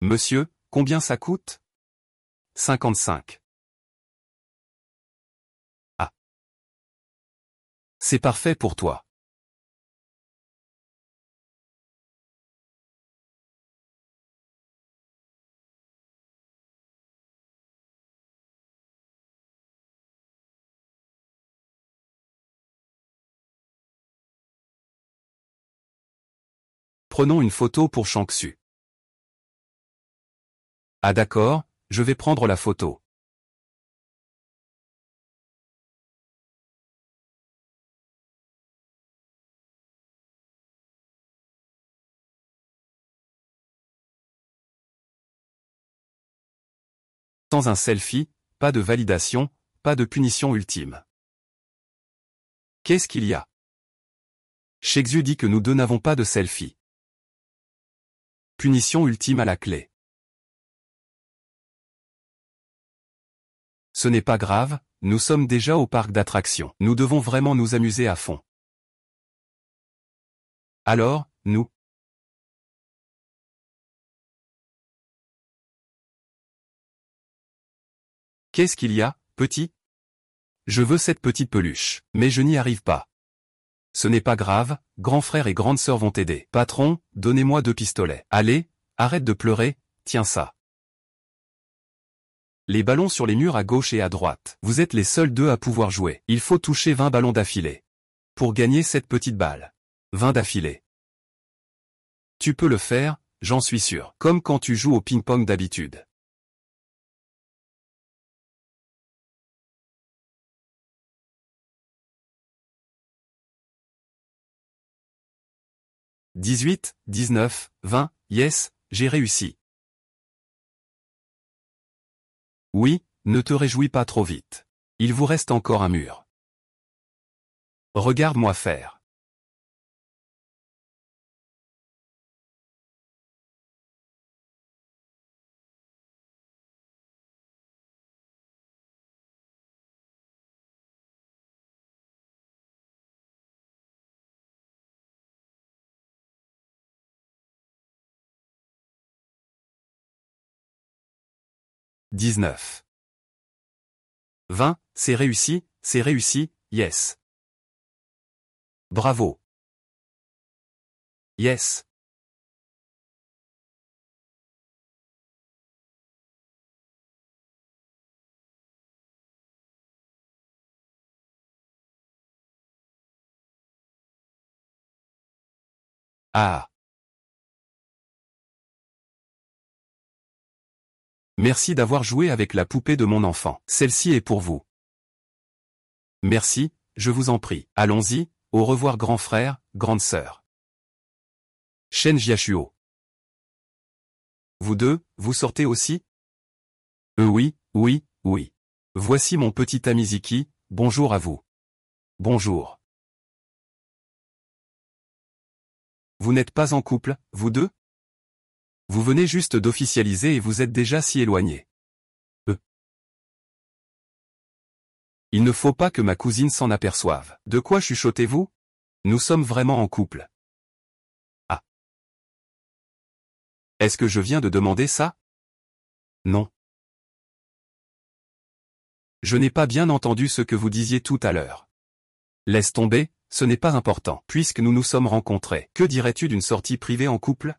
Monsieur, combien ça coûte? 55. C'est parfait pour toi. Prenons une photo pour Shanksu. Ah d'accord, je vais prendre la photo. Sans un selfie, pas de validation, pas de punition ultime. Qu'est-ce qu'il y a? Shekzu dit que nous deux n'avons pas de selfie. Punition ultime à la clé. Ce n'est pas grave, nous sommes déjà au parc d'attractions. Nous devons vraiment nous amuser à fond. Alors, nous. Qu'est-ce qu'il y a, petit? Je veux cette petite peluche, mais je n'y arrive pas. Ce n'est pas grave, grand frère et grande sœur vont t'aider. Patron, donnez-moi 2 pistolets. Allez, arrête de pleurer, tiens ça. Les ballons sur les murs à gauche et à droite. Vous êtes les seuls 2 à pouvoir jouer. Il faut toucher 20 ballons d'affilée. Pour gagner cette petite balle. 20 d'affilée. Tu peux le faire, j'en suis sûr. Comme quand tu joues au ping-pong d'habitude. « 18, 19, 20, yes, j'ai réussi. » Oui, ne te réjouis pas trop vite. Il vous reste encore un mur. Regarde-moi faire. « 19. 20, c'est réussi, yes. Bravo. Yes. Ah. Merci d'avoir joué avec la poupée de mon enfant. Celle-ci est pour vous. Merci, je vous en prie. Allons-y, au revoir grand frère, grande sœur. Shen Jiachuo. Vous deux, vous sortez aussi? Oui, oui, oui. Voici mon petit ami Ziki, bonjour à vous. Bonjour. Vous n'êtes pas en couple, vous deux? Vous venez juste d'officialiser et vous êtes déjà si éloignés. Il ne faut pas que ma cousine s'en aperçoive. De quoi chuchotez-vous? Nous sommes vraiment en couple. Ah. Est-ce que je viens de demander ça? Non. Je n'ai pas bien entendu ce que vous disiez tout à l'heure. Laisse tomber, ce n'est pas important. Puisque nous nous sommes rencontrés, que dirais-tu d'une sortie privée en couple?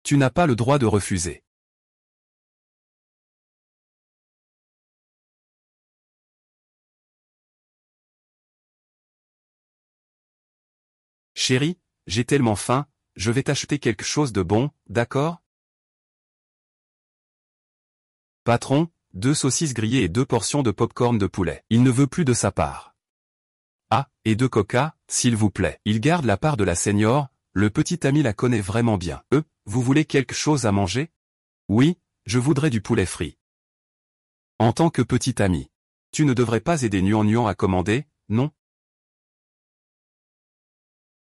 Tu n'as pas le droit de refuser. Chérie, j'ai tellement faim, je vais t'acheter quelque chose de bon, d'accord? Patron, 2 saucisses grillées et 2 portions de pop-corn de poulet. Il ne veut plus de sa part. Ah, et 2 coca, s'il vous plaît. Il garde la part de la senior, le petit ami la connaît vraiment bien. Vous voulez quelque chose à manger? Oui, je voudrais du poulet frit. En tant que petit ami. Tu ne devrais pas aider Nuan à commander, non?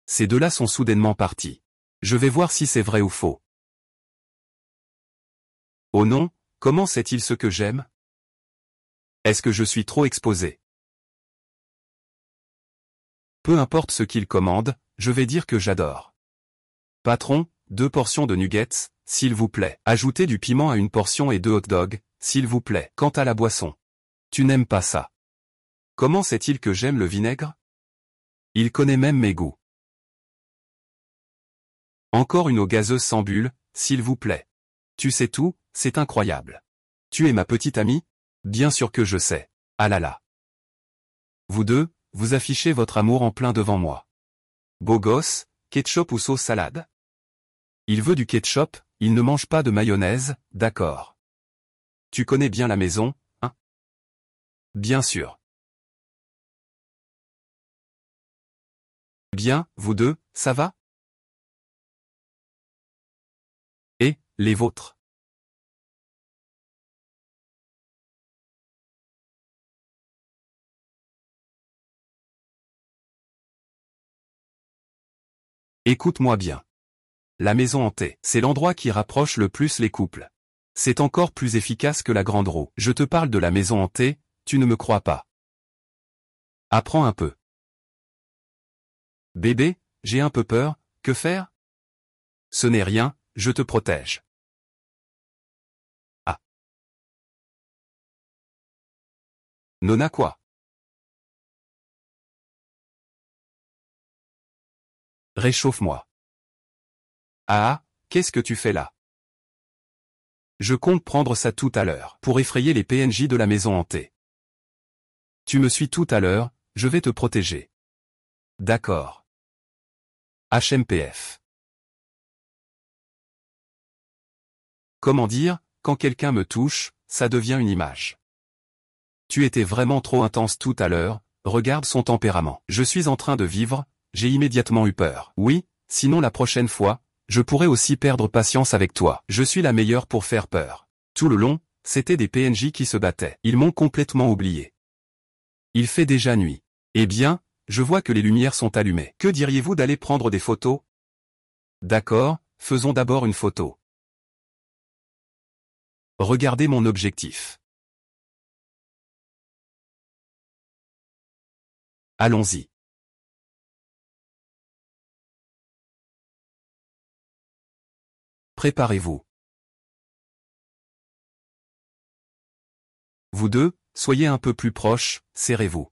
Ces 2-là sont soudainement partis. Je vais voir si c'est vrai ou faux. Oh non, comment sait-il ce que j'aime? Est-ce que je suis trop exposé? Peu importe ce qu'il commande, je vais dire que j'adore. Patron, 2 portions de nuggets, s'il vous plaît. Ajoutez du piment à une portion et 2 hot dogs, s'il vous plaît. Quant à la boisson. Tu n'aimes pas ça. Comment sait-il que j'aime le vinaigre? Il connaît même mes goûts. Encore une eau gazeuse sans bulle, s'il vous plaît. Tu sais tout, c'est incroyable. Tu es ma petite amie? Bien sûr que je sais. Ah là là. Vous deux, vous affichez votre amour en plein devant moi. Beau gosse, ketchup ou sauce salade? Il veut du ketchup, il ne mange pas de mayonnaise, d'accord. Tu connais bien la maison, hein? Bien sûr. Bien, vous deux, ça va? Et, les vôtres? Écoute-moi bien. La maison hantée, c'est l'endroit qui rapproche le plus les couples. C'est encore plus efficace que la grande roue. Je te parle de la maison hantée, tu ne me crois pas. Apprends un peu. Bébé, j'ai un peu peur, que faire? Ce n'est rien, je te protège. Ah. Nona quoi? Réchauffe-moi. Ah, qu'est-ce que tu fais là? Je compte prendre ça tout à l'heure, pour effrayer les PNJ de la maison hantée. Tu me suis tout à l'heure, je vais te protéger. D'accord. HMPF. Comment dire, quand quelqu'un me touche, ça devient une image. Tu étais vraiment trop intense tout à l'heure, regarde son tempérament. Je suis en train de vivre, j'ai immédiatement eu peur. Oui, sinon la prochaine fois, je pourrais aussi perdre patience avec toi. Je suis la meilleure pour faire peur. Tout le long, c'était des PNJ qui se battaient. Ils m'ont complètement oublié. Il fait déjà nuit. Eh bien, je vois que les lumières sont allumées. Que diriez-vous d'aller prendre des photos? D'accord, faisons d'abord une photo. Regardez mon objectif. Allons-y. Préparez-vous. Vous deux, soyez un peu plus proches, serrez-vous.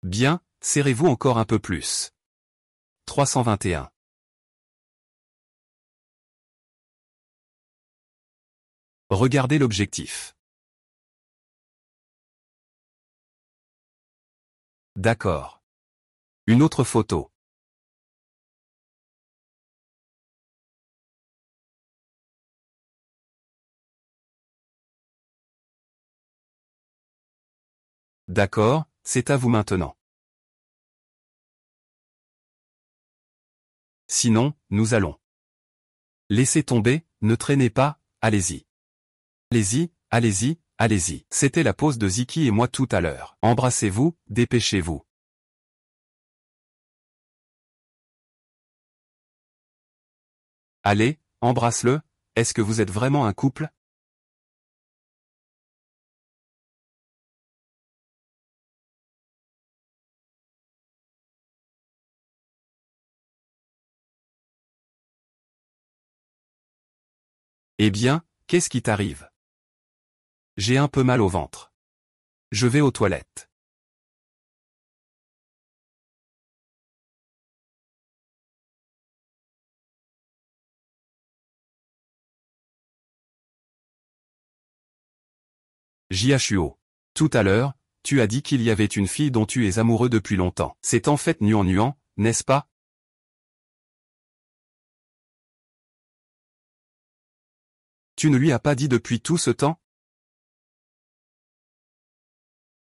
Bien, serrez-vous encore un peu plus. 321. Regardez l'objectif. D'accord. Une autre photo. D'accord, c'est à vous maintenant. Sinon, nous allons. Laissez tomber, ne traînez pas, allez-y. Allez-y, allez-y, allez-y. C'était la pause de Ziki et moi tout à l'heure. Embrassez-vous, dépêchez-vous. Allez, embrasse-le, est-ce que vous êtes vraiment un couple? Eh bien, qu'est-ce qui t'arrive? J'ai un peu mal au ventre. Je vais aux toilettes. JHUO. Tout à l'heure, tu as dit qu'il y avait une fille dont tu es amoureux depuis longtemps. C'est en fait Nuan, n'est-ce pas? Tu ne lui as pas dit depuis tout ce temps?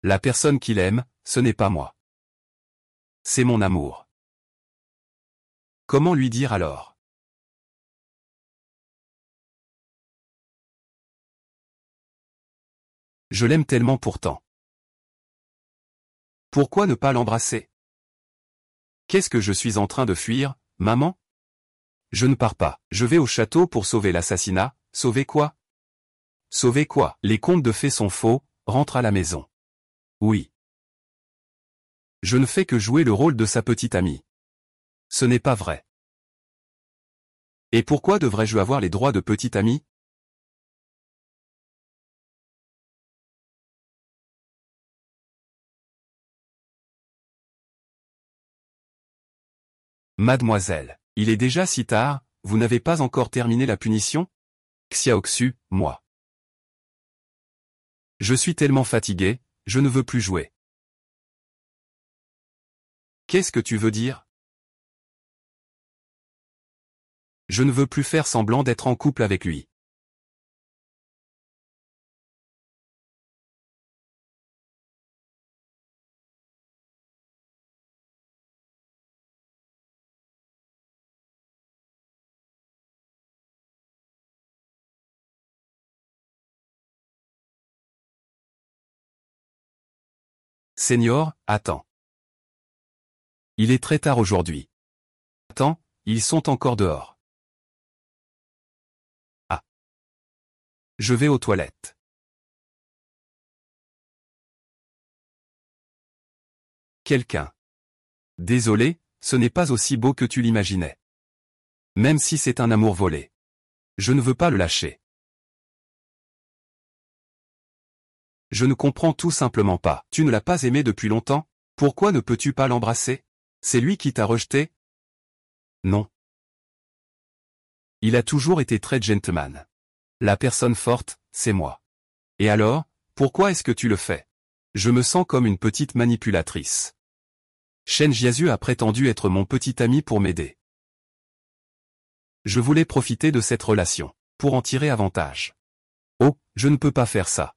La personne qu'il aime, ce n'est pas moi. C'est mon amour. Comment lui dire alors? Je l'aime tellement pourtant. Pourquoi ne pas l'embrasser? Qu'est-ce que je suis en train de fuir, maman? Je ne pars pas. Je vais au château pour sauver l'assassinat. Sauver quoi? Sauver quoi? Les contes de fées sont faux, rentre à la maison. Oui. Je ne fais que jouer le rôle de sa petite amie. Ce n'est pas vrai. Et pourquoi devrais-je avoir les droits de petite amie? Mademoiselle, il est déjà si tard, vous n'avez pas encore terminé la punition? Xiaoxu, moi. Je suis tellement fatigué, je ne veux plus jouer. Qu'est-ce que tu veux dire? Je ne veux plus faire semblant d'être en couple avec lui. Seigneur, attends. Il est très tard aujourd'hui. Attends, ils sont encore dehors. Ah. Je vais aux toilettes. Quelqu'un. Désolé, ce n'est pas aussi beau que tu l'imaginais. Même si c'est un amour volé. Je ne veux pas le lâcher. Je ne comprends tout simplement pas. Tu ne l'as pas aimé depuis longtemps? Pourquoi ne peux-tu pas l'embrasser? C'est lui qui t'a rejeté? Non. Il a toujours été très gentleman. La personne forte, c'est moi. Et alors, pourquoi est-ce que tu le fais? Je me sens comme une petite manipulatrice. Shen Jiazu a prétendu être mon petit ami pour m'aider. Je voulais profiter de cette relation, pour en tirer avantage. Oh, je ne peux pas faire ça.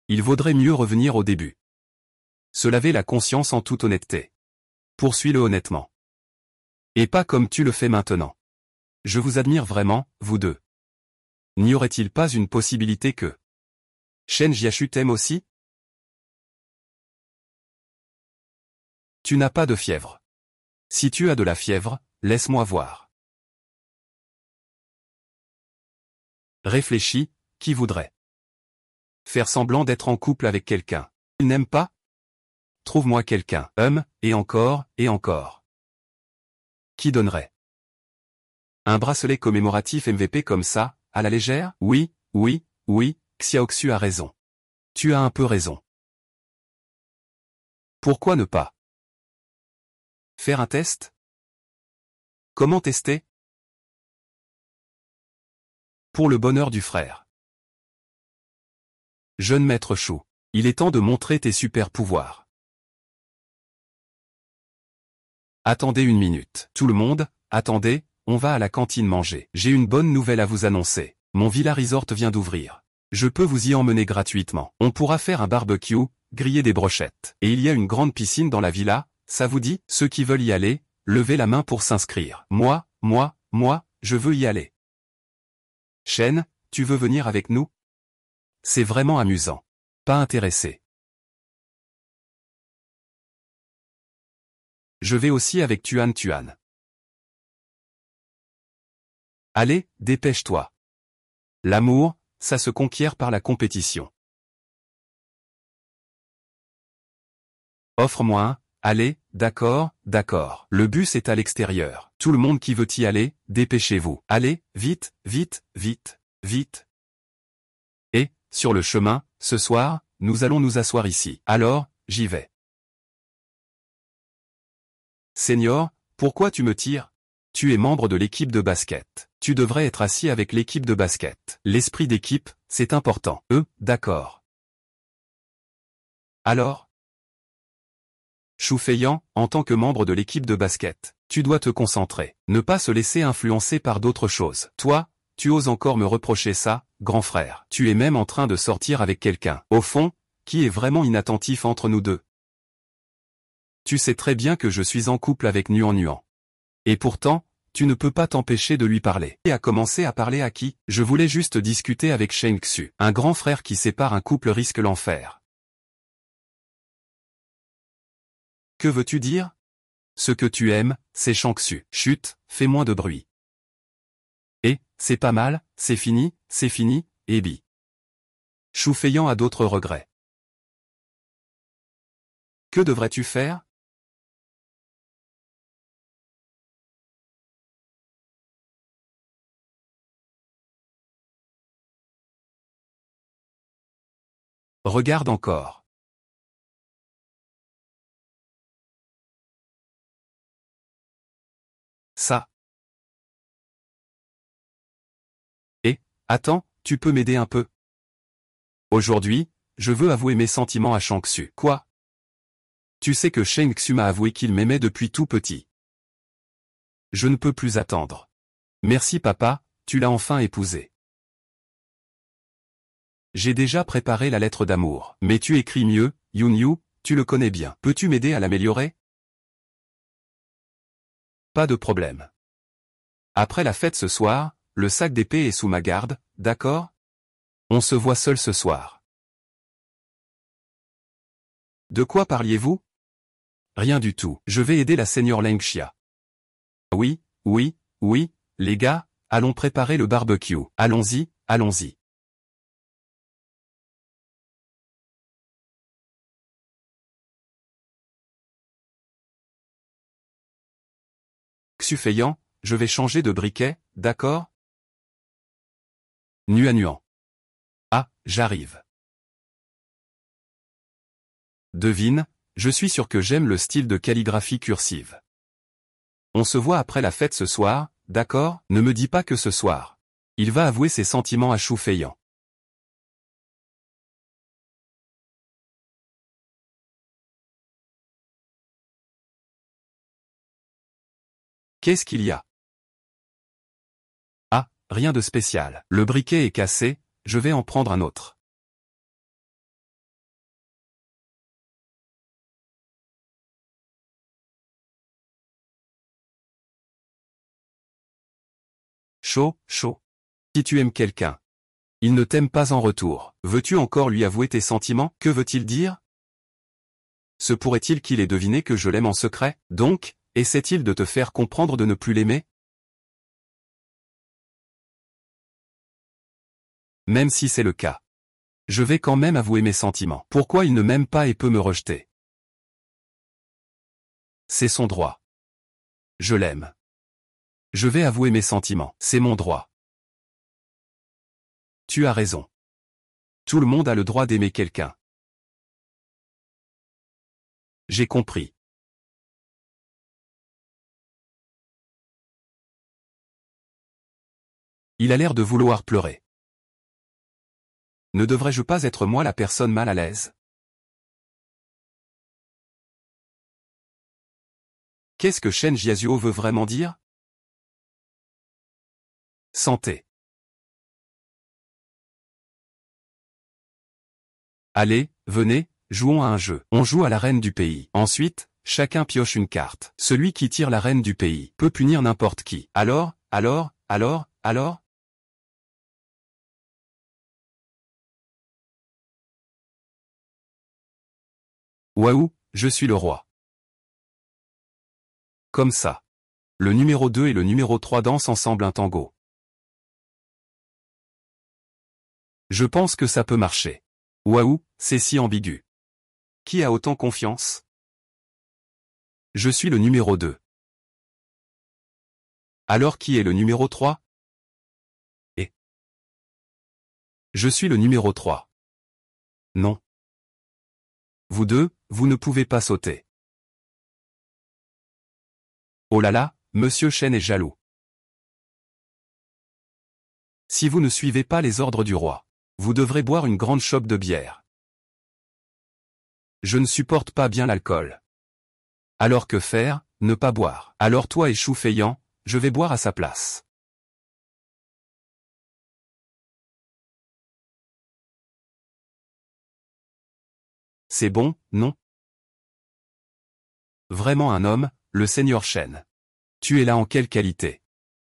Il vaudrait mieux revenir au début. Se laver la conscience en toute honnêteté. Poursuis-le honnêtement. Et pas comme tu le fais maintenant. Je vous admire vraiment, vous deux. N'y aurait-il pas une possibilité que Shen Jiaxu t'aime aussi? Tu n'as pas de fièvre. Si tu as de la fièvre, laisse-moi voir. Réfléchis, qui voudrait faire semblant d'être en couple avec quelqu'un? Il n'aime pas? Trouve-moi quelqu'un, et encore, et encore. Qui donnerait un bracelet commémoratif MVP comme ça, à la légère? Oui, oui, oui, Xiaoxu a raison. Tu as un peu raison. Pourquoi ne pas faire un test? Comment tester? Pour le bonheur du frère. Jeune maître Chou, il est temps de montrer tes super pouvoirs. Attendez une minute. Tout le monde, attendez, on va à la cantine manger. J'ai une bonne nouvelle à vous annoncer. Mon Villa Resort vient d'ouvrir. Je peux vous y emmener gratuitement. On pourra faire un barbecue, griller des brochettes. Et il y a une grande piscine dans la villa, ça vous dit? Ceux qui veulent y aller, levez la main pour s'inscrire. Moi, je veux y aller. Shen, tu veux venir avec nous? C'est vraiment amusant. Pas intéressé. Je vais aussi avec Tuan. Allez, dépêche-toi. L'amour, ça se conquiert par la compétition. Offre-moi un, allez, d'accord, d'accord. Le bus est à l'extérieur. Tout le monde qui veut y aller, dépêchez-vous. Allez, vite, vite, vite, vite. Et, sur le chemin, ce soir, nous allons nous asseoir ici. Alors, j'y vais. Senior, pourquoi tu me tires? Tu es membre de l'équipe de basket. Tu devrais être assis avec l'équipe de basket. L'esprit d'équipe, c'est important. D'accord. Alors? Chou Feiyan, en tant que membre de l'équipe de basket, tu dois te concentrer. Ne pas se laisser influencer par d'autres choses. Toi, tu oses encore me reprocher ça, grand frère. Tu es même en train de sortir avec quelqu'un. Au fond, qui est vraiment inattentif entre nous deux? Tu sais très bien que je suis en couple avec Nuan. Et pourtant, tu ne peux pas t'empêcher de lui parler. Et a commencé à parler à qui? Je voulais juste discuter avec Shen Xu. Un grand frère qui sépare un couple risque l'enfer. Que veux-tu dire? Ce que tu aimes, c'est Shang Xu. Chut, fais moins de bruit. Et, c'est pas mal, c'est fini, et bi. Chou Feiyan a d'autres regrets. Que devrais-tu faire? Regarde encore. Attends, tu peux m'aider un peu? Aujourd'hui, je veux avouer mes sentiments à Shang-Xu. Quoi? Tu sais que Shang-Xu m'a avoué qu'il m'aimait depuis tout petit. Je ne peux plus attendre. Merci papa, tu l'as enfin épousé. J'ai déjà préparé la lettre d'amour. Mais tu écris mieux, Yun-Yu, tu le connais bien. Peux-tu m'aider à l'améliorer? Pas de problème. Après la fête ce soir, le sac d'épée est sous ma garde, d'accord? On se voit seul ce soir. De quoi parliez-vous? Rien du tout. Je vais aider la seigneur Lengxia. Oui, oui, oui, les gars, allons préparer le barbecue. Allons-y, allons-y. Xufeiyan, je vais changer de briquet, d'accord? Nuan. Ah, j'arrive. Devine, je suis sûr que j'aime le style de calligraphie cursive. On se voit après la fête ce soir, d'accord? Ne me dis pas que ce soir. Il va avouer ses sentiments à Xufeiyan. Qu'est-ce qu'il y a? Ah, rien de spécial. Le briquet est cassé, je vais en prendre un autre. Chaud, chaud. Si tu aimes quelqu'un, il ne t'aime pas en retour. Veux-tu encore lui avouer tes sentiments? Que veut-il dire? Se pourrait-il qu'il ait deviné que je l'aime en secret? Donc, essaie-t-il de te faire comprendre de ne plus l'aimer? Même si c'est le cas. Je vais quand même avouer mes sentiments. Pourquoi il ne m'aime pas et peut me rejeter? C'est son droit. Je l'aime. Je vais avouer mes sentiments. C'est mon droit. Tu as raison. Tout le monde a le droit d'aimer quelqu'un. J'ai compris. Il a l'air de vouloir pleurer. Ne devrais-je pas être moi la personne mal à l'aise? Qu'est-ce que Shen Jiazuo veut vraiment dire? Santé. Allez, venez, jouons à un jeu. On joue à la reine du pays. Ensuite, chacun pioche une carte. Celui qui tire la reine du pays peut punir n'importe qui. Alors? Waouh, je suis le roi. Comme ça. Le numéro 2 et le numéro 3 dansent ensemble un tango. Je pense que ça peut marcher. Waouh, c'est si ambigu. Qui a autant confiance? Je suis le numéro 2. Alors qui est le numéro 3? Et je suis le numéro 3. Non. Vous deux, vous ne pouvez pas sauter. Oh là là, Monsieur Chen est jaloux. Si vous ne suivez pas les ordres du roi, vous devrez boire une grande chope de bière. Je ne supporte pas bien l'alcool. Alors que faire? Ne pas boire. Alors toi et Xufeiyan, je vais boire à sa place. C'est bon, non? Vraiment un homme, le seigneur Shen. Tu es là en quelle qualité?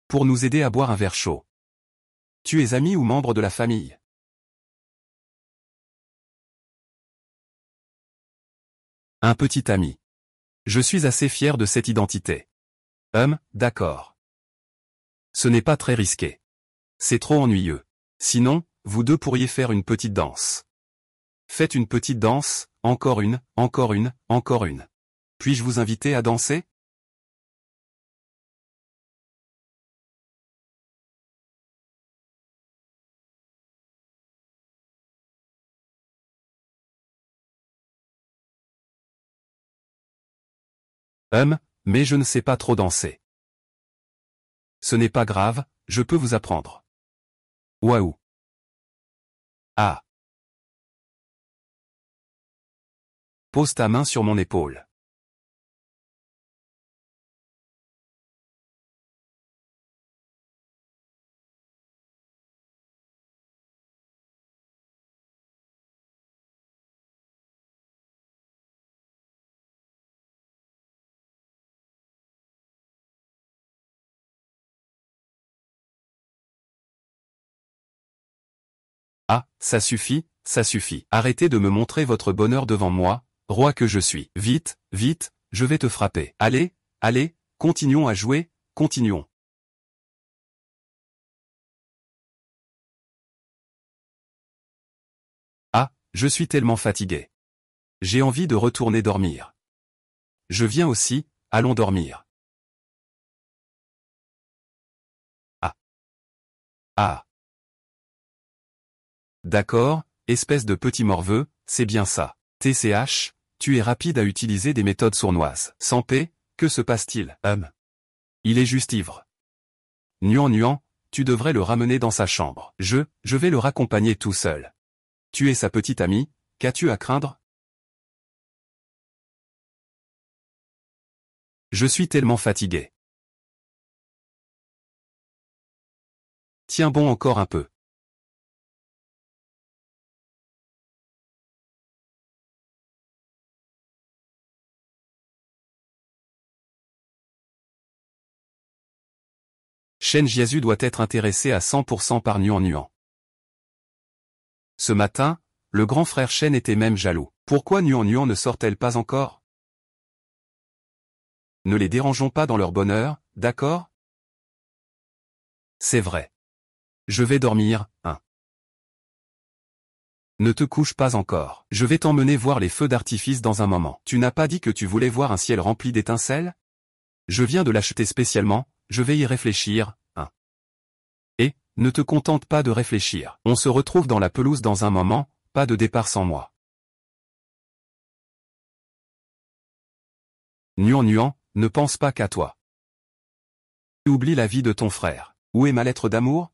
Pour nous aider à boire un verre chaud. Tu es ami ou membre de la famille? Un petit ami. Je suis assez fier de cette identité. D'accord. Ce n'est pas très risqué. C'est trop ennuyeux. Sinon, vous deux pourriez faire une petite danse. Faites une petite danse, encore une, encore une, encore une. Puis-je vous inviter à danser? Mais je ne sais pas trop danser. Ce n'est pas grave, je peux vous apprendre. Waouh. Ah. Pose ta main sur mon épaule. Ah, ça suffit, ça suffit. Arrêtez de me montrer votre bonheur devant moi, roi que je suis. Vite, vite, je vais te frapper. Allez, allez, continuons à jouer, continuons. Ah, je suis tellement fatigué. J'ai envie de retourner dormir. Je viens aussi, allons dormir. Ah. Ah. D'accord, espèce de petit morveux, c'est bien ça. TCH, tu es rapide à utiliser des méthodes sournoises. Sans paix, que se passe-t-il? Il est juste ivre. Nuan, tu devrais le ramener dans sa chambre. Je vais le raccompagner tout seul. Tu es sa petite amie, qu'as-tu à craindre? Je suis tellement fatigué. Tiens bon encore un peu. Shen Jiazu doit être intéressé à 100% par Nuan. Ce matin, le grand frère Shen était même jaloux. Pourquoi Nuan ne sort-elle pas encore? Ne les dérangeons pas dans leur bonheur, d'accord? C'est vrai. Je vais dormir, hein. Ne te couche pas encore. Je vais t'emmener voir les feux d'artifice dans un moment. Tu n'as pas dit que tu voulais voir un ciel rempli d'étincelles? Je viens de l'acheter spécialement, je vais y réfléchir, hein. Et, ne te contente pas de réfléchir. On se retrouve dans la pelouse dans un moment, pas de départ sans moi. Nuan, ne pense pas qu'à toi. Oublie la vie de ton frère. Où est ma lettre d'amour?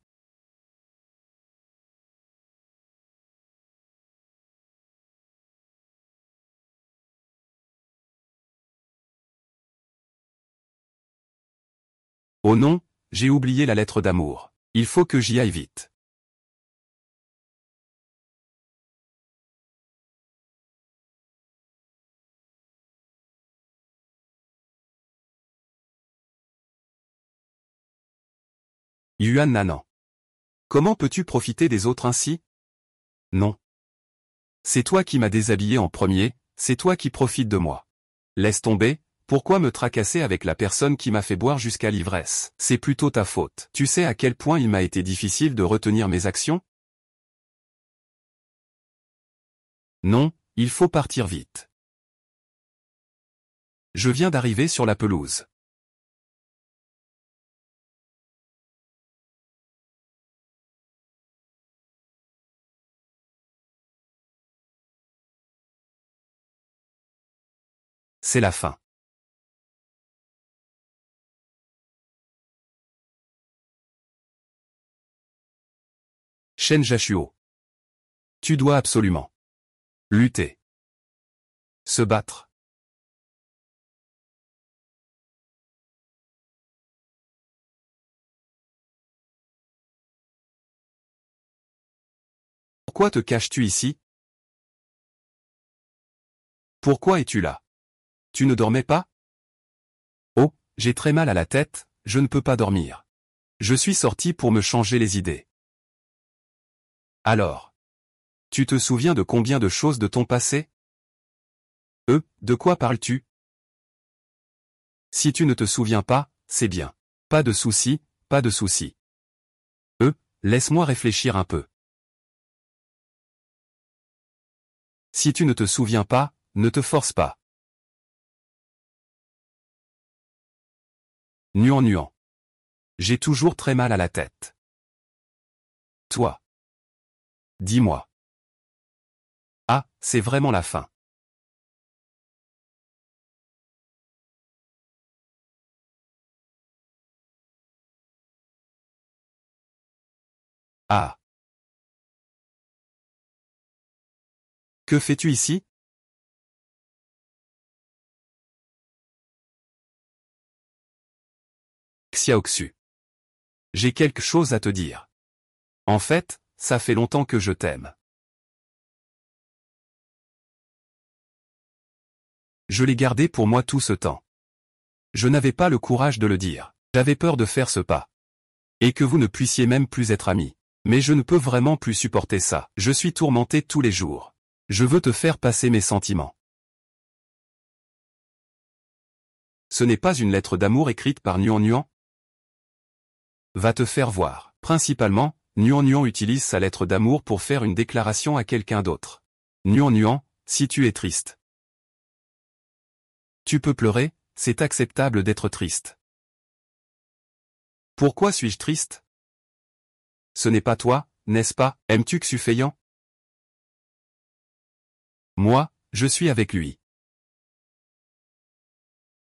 Oh non, j'ai oublié la lettre d'amour. Il faut que j'y aille vite. Yuan Nanan. Comment peux-tu profiter des autres ainsi? Non. C'est toi qui m'as déshabillé en premier, c'est toi qui profites de moi. Laisse tomber, pourquoi me tracasser avec la personne qui m'a fait boire jusqu'à l'ivresse? C'est plutôt ta faute. Tu sais à quel point il m'a été difficile de retenir mes actions? Non, il faut partir vite. Je viens d'arriver sur la pelouse. C'est la fin. Shen Jashuo. Tu dois absolument lutter. Se battre. Pourquoi te caches-tu ici? Pourquoi es-tu là? Tu ne dormais pas? Oh, j'ai très mal à la tête, je ne peux pas dormir. Je suis sorti pour me changer les idées. Alors. Tu te souviens de combien de choses de ton passé? De quoi parles-tu? Si tu ne te souviens pas, c'est bien. Pas de souci, pas de souci. Laisse-moi réfléchir un peu. Si tu ne te souviens pas, ne te force pas. Nuan. J'ai toujours très mal à la tête. Toi. Dis-moi. Ah, c'est vraiment la fin. Ah. Que fais-tu ici? Xiaoxu. J'ai quelque chose à te dire. En fait, ça fait longtemps que je t'aime. Je l'ai gardé pour moi tout ce temps. Je n'avais pas le courage de le dire. J'avais peur de faire ce pas. Et que vous ne puissiez même plus être amis. Mais je ne peux vraiment plus supporter ça. Je suis tourmenté tous les jours. Je veux te faire passer mes sentiments. Ce n'est pas une lettre d'amour écrite par Nuan Nuan? Va te faire voir. Principalement, Nuan Nuan utilise sa lettre d'amour pour faire une déclaration à quelqu'un d'autre. Nuan Nuan, si tu es triste. Tu peux pleurer, c'est acceptable d'être triste. Pourquoi suis-je triste? Ce n'est pas toi, n'est-ce pas? Aimes-tu Xu Feiyan? Moi, je suis avec lui.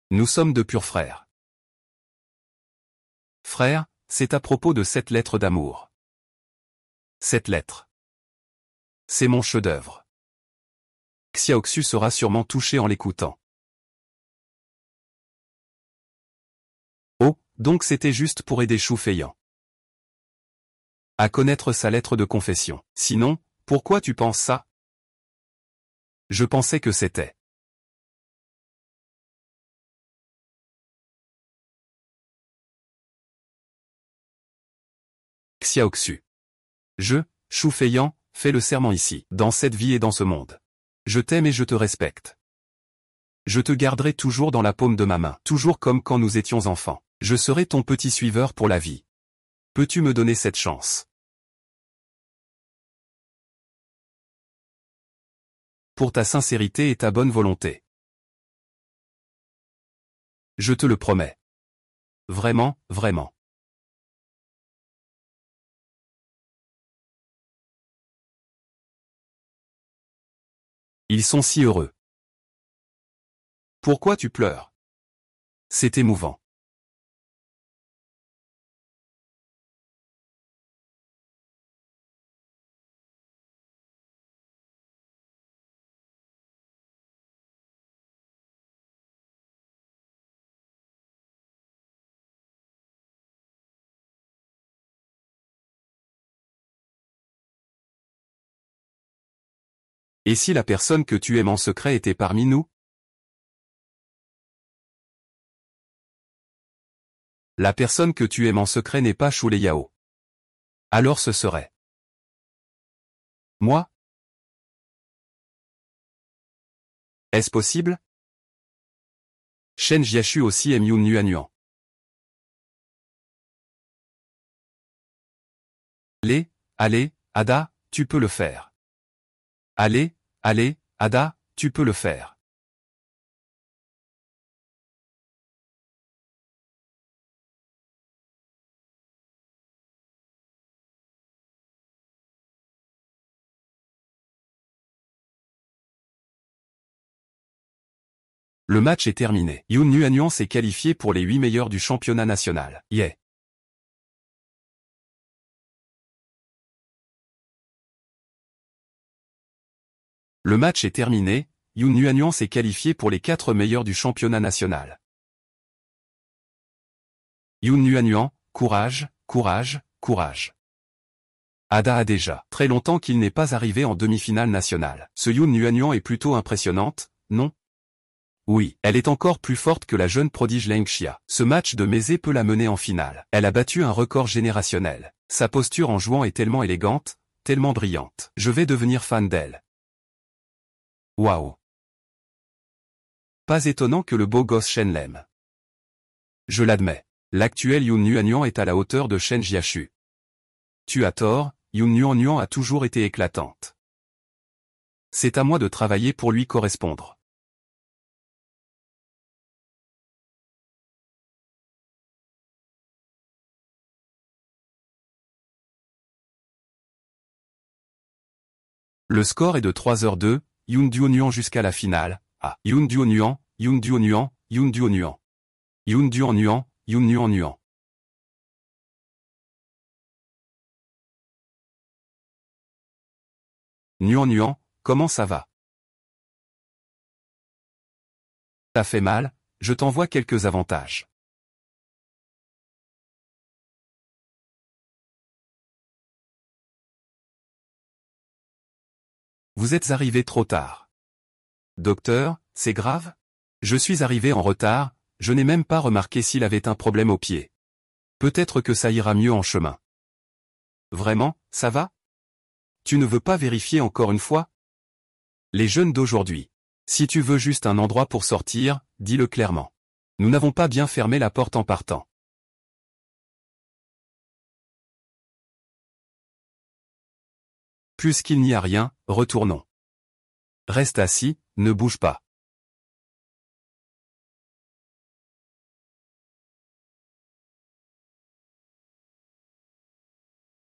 Nous sommes de purs frères. Frère, c'est à propos de cette lettre d'amour. Cette lettre. C'est mon chef-d'œuvre. Xiaoxu sera sûrement touché en l'écoutant. Oh, donc c'était juste pour aider Xu Feiyan à connaître sa lettre de confession. Sinon, pourquoi tu penses ça? Je pensais que c'était. Xiaoxu. Xu Feiyan, fais le serment ici, dans cette vie et dans ce monde. Je t'aime et je te respecte. Je te garderai toujours dans la paume de ma main, toujours comme quand nous étions enfants. Je serai ton petit suiveur pour la vie. Peux-tu me donner cette chance? Pour ta sincérité et ta bonne volonté. Je te le promets. Vraiment, vraiment. Ils sont si heureux. Pourquoi tu pleures? C'est émouvant. Et si la personne que tu aimes en secret était parmi nous? La personne que tu aimes en secret n'est pas Shu Leyao. Alors ce serait moi? Est-ce possible? Shen Jiashu aussi aime Yun Nuan. Allez, Ada, tu peux le faire. Allez, Ada, tu peux le faire. Le match est terminé. Yun Nuan s'est qualifié pour les 8 meilleurs du championnat national. Yeah. Le match est terminé, Yun Nuan s'est qualifié pour les 4 meilleurs du championnat national. Yun Nuan, courage, courage, courage. Ada a déjà très longtemps qu'il n'est pas arrivé en demi-finale nationale. Ce Yun Nuan est plutôt impressionnante, non? Oui, elle est encore plus forte que la jeune prodige Leng Xia. Ce match de Mézé peut la mener en finale. Elle a battu un record générationnel. Sa posture en jouant est tellement élégante, tellement brillante. Je vais devenir fan d'elle. Waouh. Pas étonnant que le beau gosse Shen l'aime. Je l'admets. L'actuel Yun Nuan est à la hauteur de Shen Jiashu. Tu as tort, Yun Nuan a toujours été éclatante. C'est à moi de travailler pour lui correspondre. Le score est de 3h2, Yun Nuan jusqu'à la finale. Ah, Yun Nuan, Yun Nuan, Yun Nuan. Yun Nuan, Yun Nuan. Nuan, comment ça va? Ça fait mal, je t'envoie quelques avantages. Vous êtes arrivé trop tard. Docteur, c'est grave? Je suis arrivé en retard, je n'ai même pas remarqué s'il avait un problème au pied. Peut-être que ça ira mieux en chemin. Vraiment, ça va? Tu ne veux pas vérifier encore une fois? Les jeunes d'aujourd'hui. Si tu veux juste un endroit pour sortir, dis-le clairement. Nous n'avons pas bien fermé la porte en partant. Puisqu'il n'y a rien, retournons. Reste assis, ne bouge pas.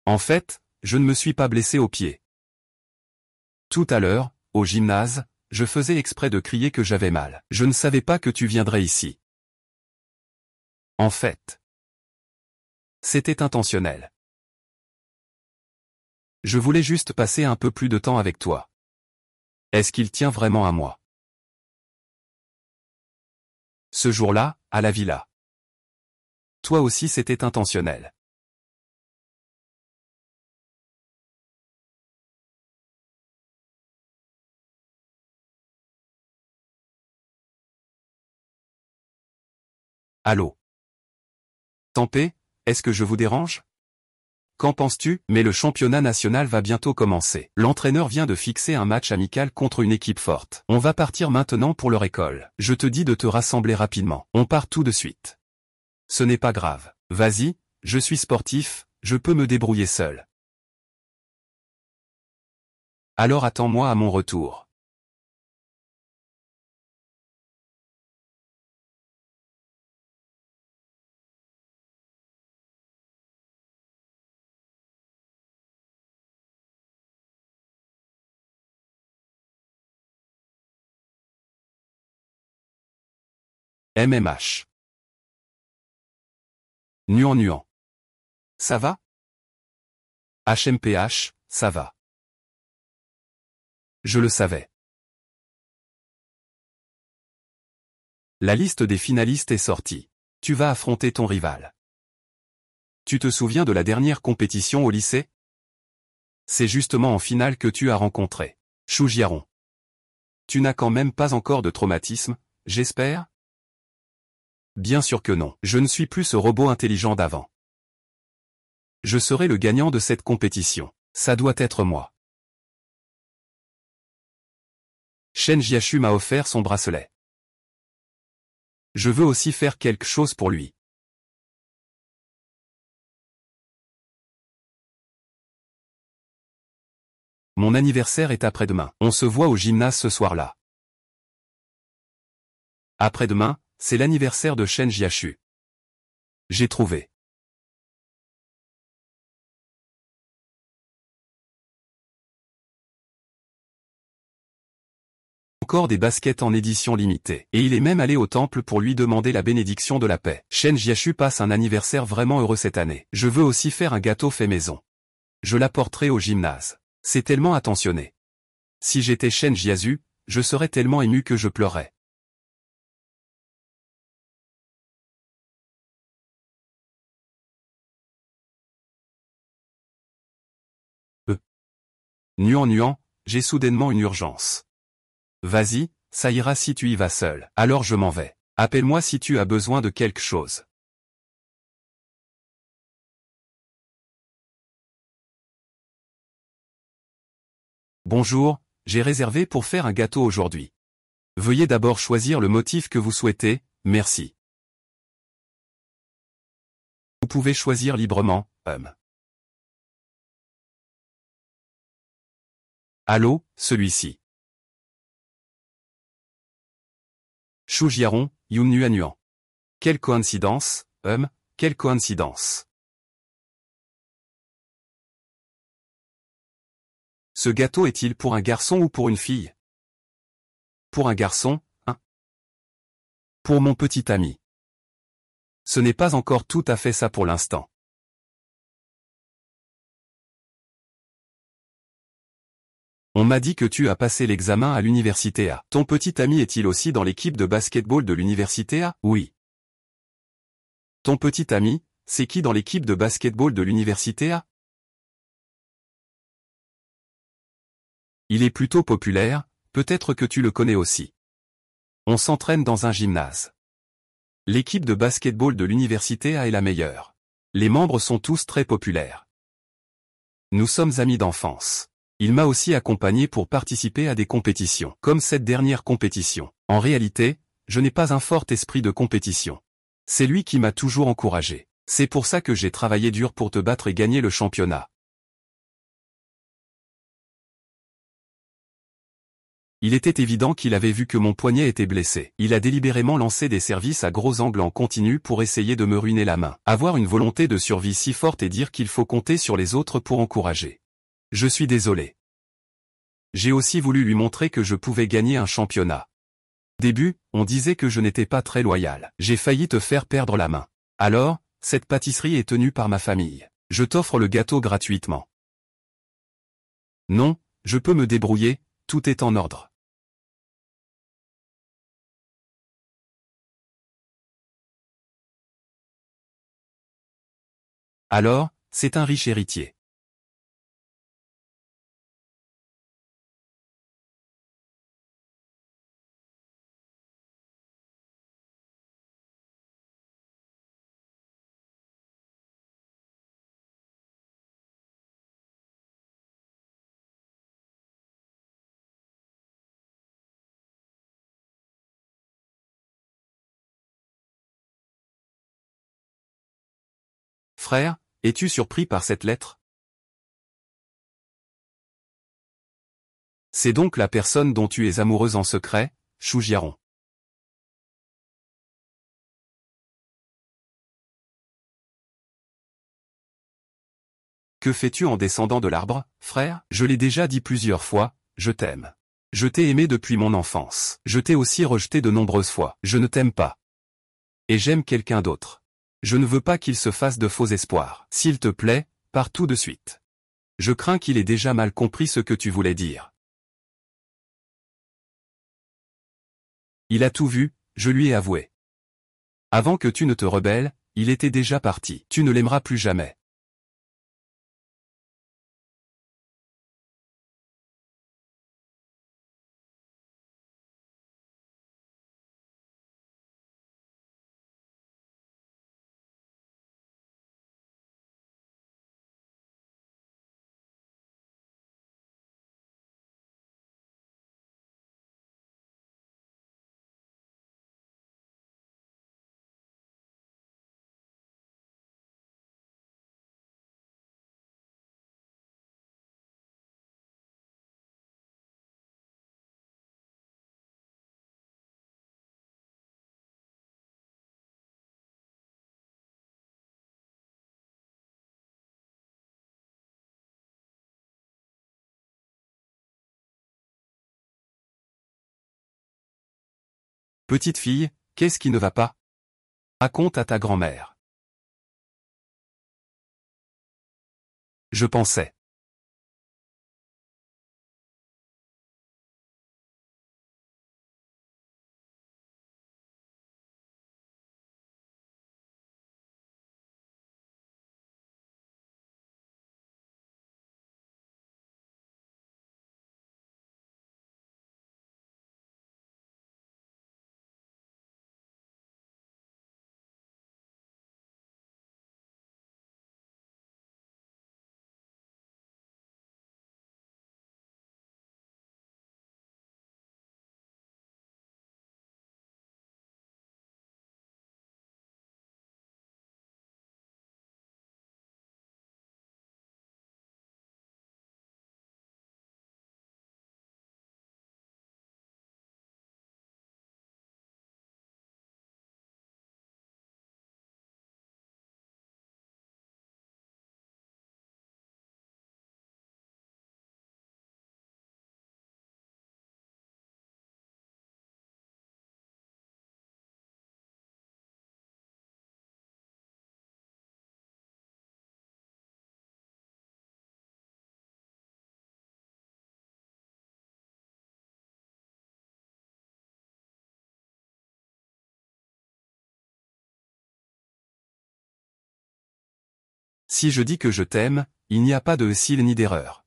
En fait, je ne me suis pas blessé au pied. Tout à l'heure, au gymnase, je faisais exprès de crier que j'avais mal. Je ne savais pas que tu viendrais ici. En fait, c'était intentionnel. Je voulais juste passer un peu plus de temps avec toi. Est-ce qu'il tient vraiment à moi? Ce jour-là, à la villa. Toi aussi c'était intentionnel. Allô? Tempé, est-ce que je vous dérange? Qu'en penses-tu? Mais le championnat national va bientôt commencer. L'entraîneur vient de fixer un match amical contre une équipe forte. On va partir maintenant pour leur école. Je te dis de te rassembler rapidement. On part tout de suite. Ce n'est pas grave. Vas-y, je suis sportif, je peux me débrouiller seul. Alors attends-moi à mon retour. MMH. Nuant. Ça va? HMPH, ça va. Je le savais. La liste des finalistes est sortie. Tu vas affronter ton rival. Tu te souviens de la dernière compétition au lycée? C'est justement en finale que tu as rencontré Shu Jiaron. Tu n'as quand même pas encore de traumatisme, j'espère? Bien sûr que non. Je ne suis plus ce robot intelligent d'avant. Je serai le gagnant de cette compétition. Ça doit être moi. Shen Jiashu m'a offert son bracelet. Je veux aussi faire quelque chose pour lui. Mon anniversaire est après-demain. On se voit au gymnase ce soir-là. Après-demain, c'est l'anniversaire de Shen Jiashu. J'ai trouvé. Encore des baskets en édition limitée. Et il est même allé au temple pour lui demander la bénédiction de la paix. Shen Jiashu passe un anniversaire vraiment heureux cette année. Je veux aussi faire un gâteau fait maison. Je l'apporterai au gymnase. C'est tellement attentionné. Si j'étais Shen Jiazu, je serais tellement ému que je pleurais. Nuant, j'ai soudainement une urgence. Vas-y, ça ira si tu y vas seul. Alors je m'en vais. Appelle-moi si tu as besoin de quelque chose. Bonjour, j'ai réservé pour faire un gâteau aujourd'hui. Veuillez d'abord choisir le motif que vous souhaitez, merci. Vous pouvez choisir librement, Allô, celui-ci. Shu Jiaron, Yun Nuan. Quelle coïncidence, quelle coïncidence. Ce gâteau est-il pour un garçon ou pour une fille? Pour un garçon, hein? Pour mon petit ami. Ce n'est pas encore tout à fait ça pour l'instant. On m'a dit que tu as passé l'examen à l'université A. Ton petit ami est-il aussi dans l'équipe de basketball de l'université A? Oui. Ton petit ami, c'est qui dans l'équipe de basketball de l'université A? Il est plutôt populaire, peut-être que tu le connais aussi. On s'entraîne dans un gymnase. L'équipe de basketball de l'université A est la meilleure. Les membres sont tous très populaires. Nous sommes amis d'enfance. Il m'a aussi accompagné pour participer à des compétitions, comme cette dernière compétition. En réalité, je n'ai pas un fort esprit de compétition. C'est lui qui m'a toujours encouragé. C'est pour ça que j'ai travaillé dur pour te battre et gagner le championnat. Il était évident qu'il avait vu que mon poignet était blessé. Il a délibérément lancé des services à gros angles en continu pour essayer de me ruiner la main. Avoir une volonté de survie si forte et dire qu'il faut compter sur les autres pour encourager. Je suis désolé. J'ai aussi voulu lui montrer que je pouvais gagner un championnat. Au début, on disait que je n'étais pas très loyal. J'ai failli te faire perdre la main. Alors, cette pâtisserie est tenue par ma famille. Je t'offre le gâteau gratuitement. Non, je peux me débrouiller, tout est en ordre. Alors, c'est un riche héritier. Frère, es-tu surpris par cette lettre? C'est donc la personne dont tu es amoureuse en secret, Choujiaron. Que fais-tu en descendant de l'arbre, frère? Je l'ai déjà dit plusieurs fois, je t'aime. Je t'ai aimé depuis mon enfance. Je t'ai aussi rejeté de nombreuses fois. Je ne t'aime pas. Et j'aime quelqu'un d'autre. Je ne veux pas qu'il se fasse de faux espoirs. S'il te plaît, pars tout de suite. Je crains qu'il ait déjà mal compris ce que tu voulais dire. Il a tout vu, je lui ai avoué. Avant que tu ne te rebelles, il était déjà parti. Tu ne l'aimeras plus jamais. Petite fille, qu'est-ce qui ne va pas? Raconte à ta grand-mère. Je pensais. Si je dis que je t'aime, il n'y a pas de s'il ni d'erreur.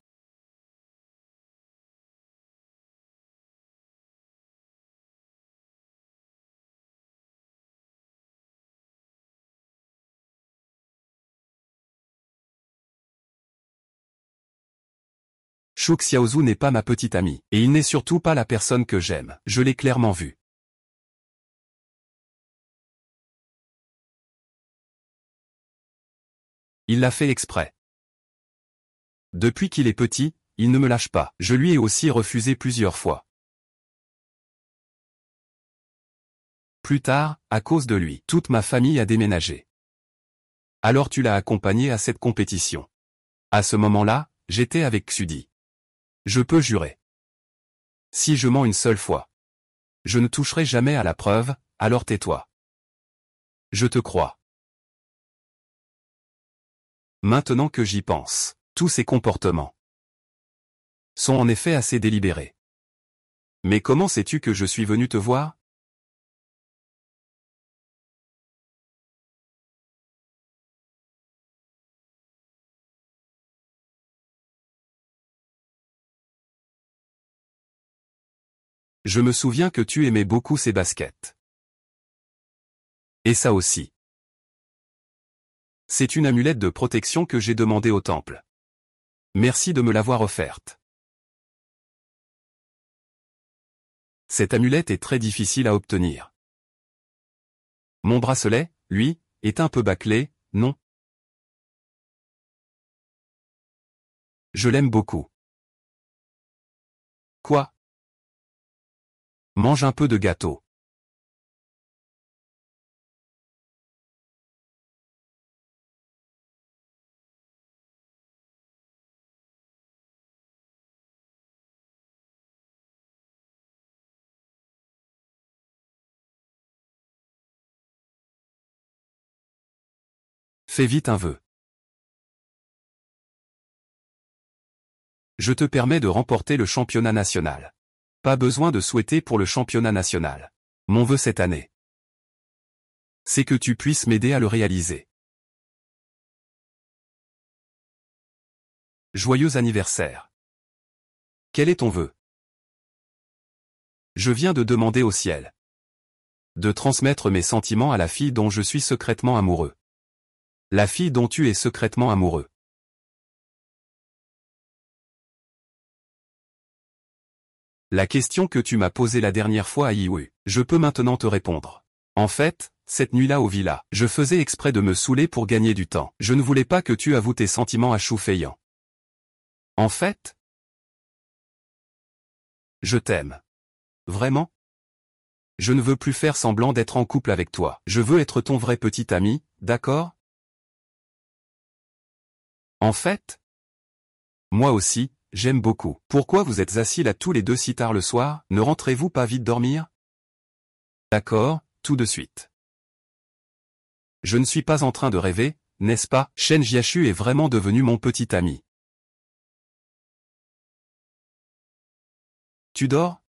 Shu Xiaozu n'est pas ma petite amie, et il n'est surtout pas la personne que j'aime, je l'ai clairement vu. Il l'a fait exprès. Depuis qu'il est petit, il ne me lâche pas, je lui ai aussi refusé plusieurs fois. Plus tard, à cause de lui, toute ma famille a déménagé. Alors tu l'as accompagné à cette compétition. À ce moment-là, j'étais avec Xudi. Je peux jurer. Si je mens une seule fois, je ne toucherai jamais à la preuve, alors tais-toi. Je te crois. Maintenant que j'y pense, tous ces comportements sont en effet assez délibérés. Mais comment sais-tu que je suis venu te voir? Je me souviens que tu aimais beaucoup ces baskets. Et ça aussi. C'est une amulette de protection que j'ai demandée au temple. Merci de me l'avoir offerte. Cette amulette est très difficile à obtenir. Mon bracelet, lui, est un peu bâclé, non? Je l'aime beaucoup. Quoi? Mange un peu de gâteau. Fais vite un vœu. Je te permets de remporter le championnat national. Pas besoin de souhaiter pour le championnat national. Mon vœu cette année, c'est que tu puisses m'aider à le réaliser. Joyeux anniversaire. Quel est ton vœu? Je viens de demander au ciel de transmettre mes sentiments à la fille dont je suis secrètement amoureux. La fille dont tu es secrètement amoureux. La question que tu m'as posée la dernière fois à Yiwu, je peux maintenant te répondre. En fait, cette nuit-là au villa, je faisais exprès de me saouler pour gagner du temps. Je ne voulais pas que tu avoues tes sentiments à Shu Feiyan. En fait, je t'aime. Vraiment? Je ne veux plus faire semblant d'être en couple avec toi. Je veux être ton vrai petit ami, d'accord? En fait, moi aussi, j'aime beaucoup. Pourquoi vous êtes assis là tous les deux si tard le soir? Ne rentrez-vous pas vite dormir? D'accord, tout de suite. Je ne suis pas en train de rêver, n'est-ce pas? Shen Jiashu est vraiment devenu mon petit ami. Tu dors?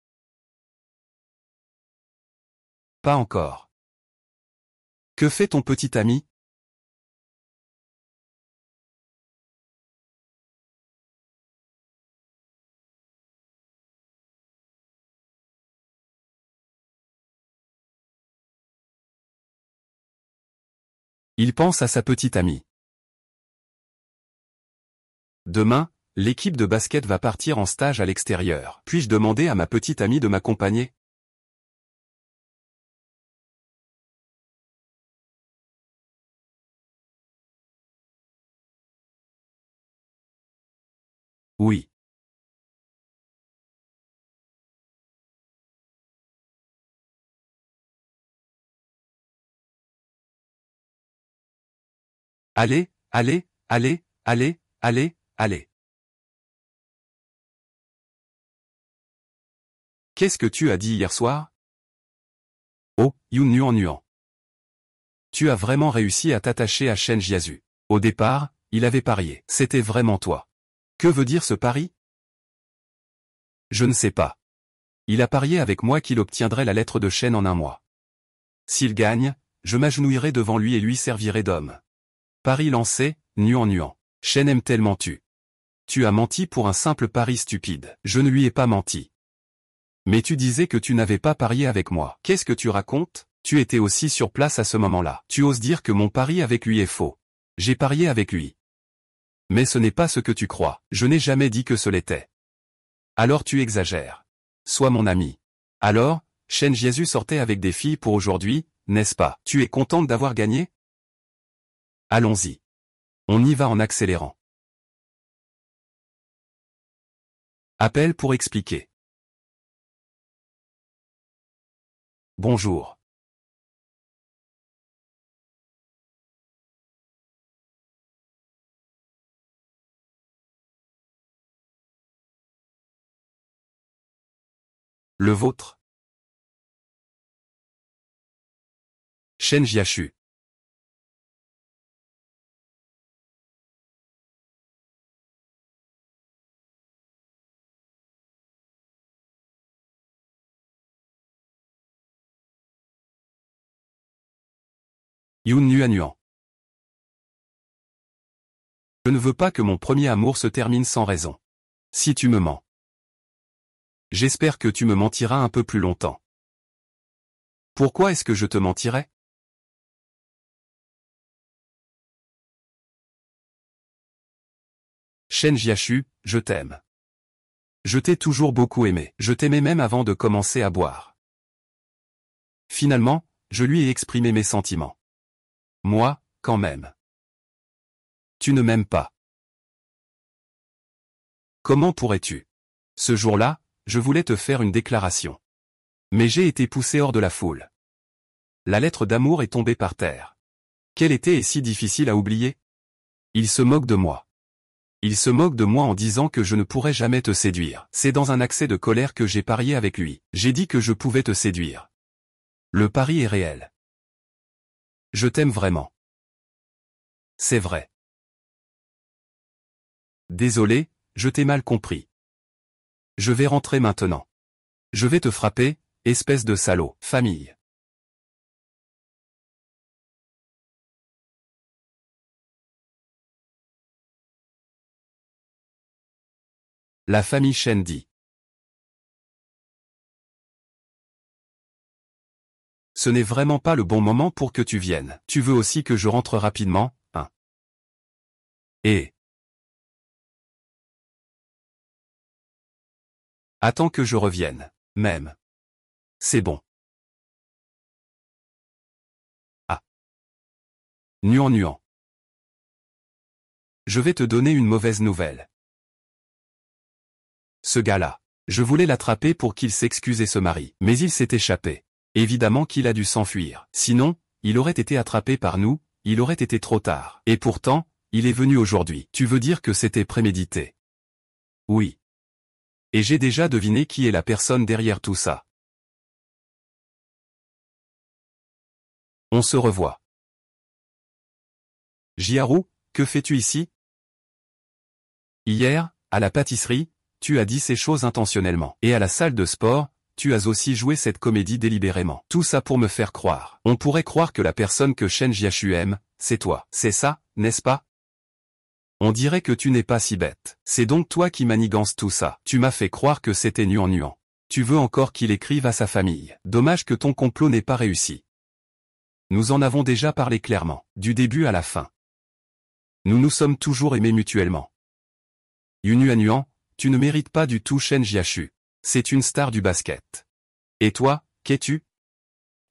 Pas encore. Que fait ton petit ami? Il pense à sa petite amie. Demain, l'équipe de basket va partir en stage à l'extérieur. Puis-je demander à ma petite amie de m'accompagner? Oui. Allez, allez, allez, allez, allez, allez. Qu'est-ce que tu as dit hier soir? Oh, Yun Nuan Nuan. Tu as vraiment réussi à t'attacher à Shen Jiazu. Au départ, il avait parié. C'était vraiment toi. Que veut dire ce pari? Je ne sais pas. Il a parié avec moi qu'il obtiendrait la lettre de Shen en un mois. S'il gagne, je m'agenouillerai devant lui et lui servirai d'homme. Pari lancé, nuant. Shen aime tellement tu. Tu as menti pour un simple pari stupide. Je ne lui ai pas menti. Mais tu disais que tu n'avais pas parié avec moi. Qu'est-ce que tu racontes? Tu étais aussi sur place à ce moment-là. Tu oses dire que mon pari avec lui est faux. J'ai parié avec lui. Mais ce n'est pas ce que tu crois. Je n'ai jamais dit que ce l'était. Alors tu exagères. Sois mon ami. Alors, Shen Jiazu sortait avec des filles pour aujourd'hui, n'est-ce pas? Tu es contente d'avoir gagné? Allons-y. On y va en accélérant. Appel pour expliquer. Bonjour. Le vôtre. Shen Jiaxu. Yun Nuan. Je ne veux pas que mon premier amour se termine sans raison. Si tu me mens. J'espère que tu me mentiras un peu plus longtemps. Pourquoi est-ce que je te mentirais? Shen Jiaxu, je t'aime. Je t'ai toujours beaucoup aimé. Je t'aimais même avant de commencer à boire. Finalement, je lui ai exprimé mes sentiments. Moi, quand même. Tu ne m'aimes pas. Comment pourrais-tu? Ce jour-là, je voulais te faire une déclaration. Mais j'ai été poussé hors de la foule. La lettre d'amour est tombée par terre. Quel été est si difficile à oublier? Il se moque de moi. Il se moque de moi en disant que je ne pourrais jamais te séduire. C'est dans un accès de colère que j'ai parié avec lui. J'ai dit que je pouvais te séduire. Le pari est réel. Je t'aime vraiment. C'est vrai. Désolé, je t'ai mal compris. Je vais rentrer maintenant. Je vais te frapper, espèce de salaud. Famille. La famille Shen dit. Ce n'est vraiment pas le bon moment pour que tu viennes. Tu veux aussi que je rentre rapidement, hein? Et attends que je revienne. Même. C'est bon. Ah. Nuant. Je vais te donner une mauvaise nouvelle. Ce gars-là. Je voulais l'attraper pour qu'il s'excuse et se marie. Mais il s'est échappé. Évidemment qu'il a dû s'enfuir. Sinon, il aurait été attrapé par nous, il aurait été trop tard. Et pourtant, il est venu aujourd'hui. Tu veux dire que c'était prémédité? Oui. Et j'ai déjà deviné qui est la personne derrière tout ça. On se revoit. Jiaru, que fais-tu ici? Hier, à la pâtisserie, tu as dit ces choses intentionnellement. Et à la salle de sport, tu as aussi joué cette comédie délibérément. Tout ça pour me faire croire. On pourrait croire que la personne que Shen Jiaxu aime, c'est toi. C'est ça, n'est-ce pas? On dirait que tu n'es pas si bête. C'est donc toi qui manigances tout ça. Tu m'as fait croire que c'était Nuant. Tu veux encore qu'il écrive à sa famille. Dommage que ton complot n'ait pas réussi. Nous en avons déjà parlé clairement, du début à la fin. Nous nous sommes toujours aimés mutuellement. Nuan, tu ne mérites pas du tout Shen Jiaxu. C'est une star du basket. Et toi, qu'es-tu?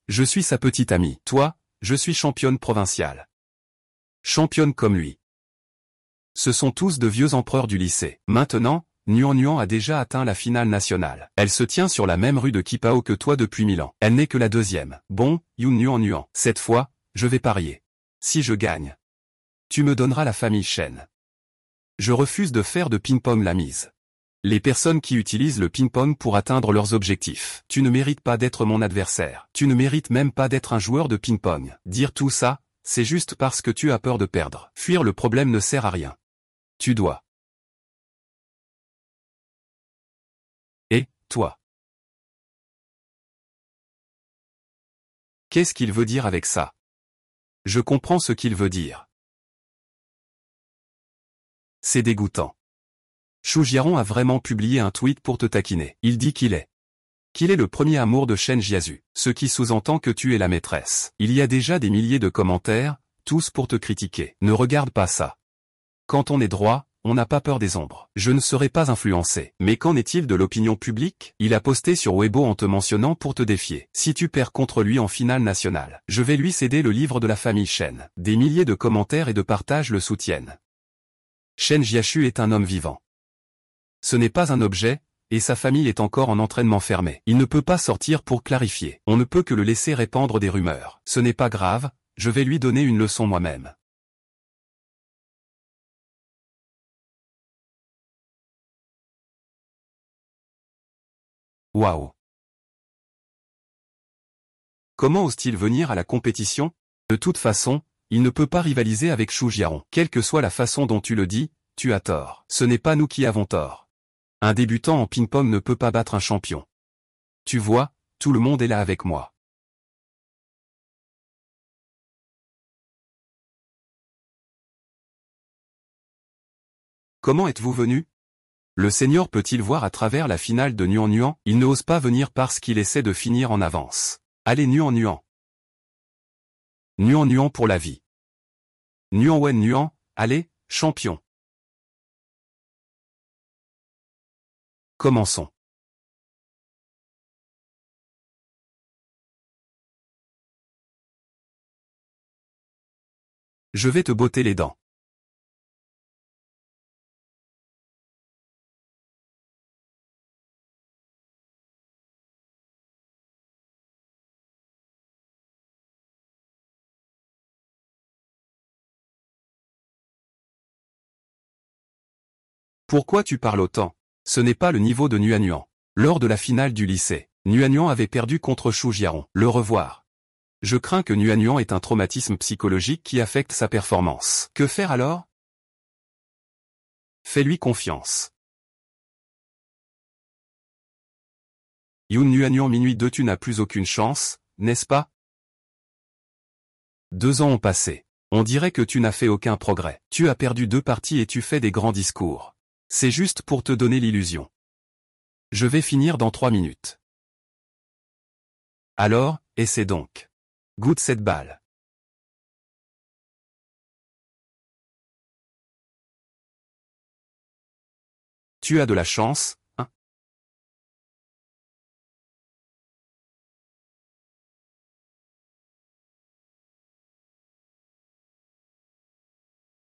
Je suis sa petite amie. Toi, je suis championne provinciale. Championne comme lui. Ce sont tous de vieux empereurs du lycée. Maintenant, Nuant a déjà atteint la finale nationale. Elle se tient sur la même rue de Qipao que toi depuis 1000 ans. Elle n'est que la deuxième. Bon, Nuant. Cette fois, je vais parier. Si je gagne, tu me donneras la famille Shen. Je refuse de faire de ping-pong la mise. Les personnes qui utilisent le ping-pong pour atteindre leurs objectifs. Tu ne mérites pas d'être mon adversaire. Tu ne mérites même pas d'être un joueur de ping-pong. Dire tout ça, c'est juste parce que tu as peur de perdre. Fuir le problème ne sert à rien. Tu dois. Et, toi? Qu'est-ce qu'il veut dire avec ça? Je comprends ce qu'il veut dire. C'est dégoûtant. Shu Jiaron a vraiment publié un tweet pour te taquiner. Il dit qu'il est le premier amour de Shen Jiazu, ce qui sous-entend que tu es la maîtresse. Il y a déjà des milliers de commentaires, tous pour te critiquer. Ne regarde pas ça. Quand on est droit, on n'a pas peur des ombres. Je ne serai pas influencé. Mais qu'en est-il de l'opinion publique? Il a posté sur Weibo en te mentionnant pour te défier. Si tu perds contre lui en finale nationale, je vais lui céder le livre de la famille Shen. Des milliers de commentaires et de partages le soutiennent. Shen Jiaxu est un homme vivant. Ce n'est pas un objet, et sa famille est encore en entraînement fermé. Il ne peut pas sortir pour clarifier. On ne peut que le laisser répandre des rumeurs. Ce n'est pas grave, je vais lui donner une leçon moi-même. Waouh! Comment ose-t-il venir à la compétition? De toute façon, il ne peut pas rivaliser avec Shu Jiaron. Quelle que soit la façon dont tu le dis, tu as tort. Ce n'est pas nous qui avons tort. Un débutant en ping-pong ne peut pas battre un champion. Tu vois, tout le monde est là avec moi. Comment êtes-vous venu? Le senior peut-il voir à travers la finale de Nuan Nuan? Il n'ose pas venir parce qu'il essaie de finir en avance. Allez Nuan Nuan. Nuan Nuan pour la vie. Nuan Wen Nuan, allez, champion. Commençons. Je vais te botter les dents. Pourquoi tu parles autant? Ce n'est pas le niveau de Nuan Nuan. Lors de la finale du lycée, Nuan Nuan avait perdu contre Shu Jiaron. Le revoir. Je crains que Nuan Nuan ait un traumatisme psychologique qui affecte sa performance. Que faire alors? Fais-lui confiance. Yun Nuan Nuan minuit 2 tu n'as plus aucune chance, n'est-ce pas? 2 ans ont passé. On dirait que tu n'as fait aucun progrès. Tu as perdu 2 parties et tu fais des grands discours. C'est juste pour te donner l'illusion. Je vais finir dans 3 minutes. Alors, essaie donc. Goûte cette balle. Tu as de la chance, hein?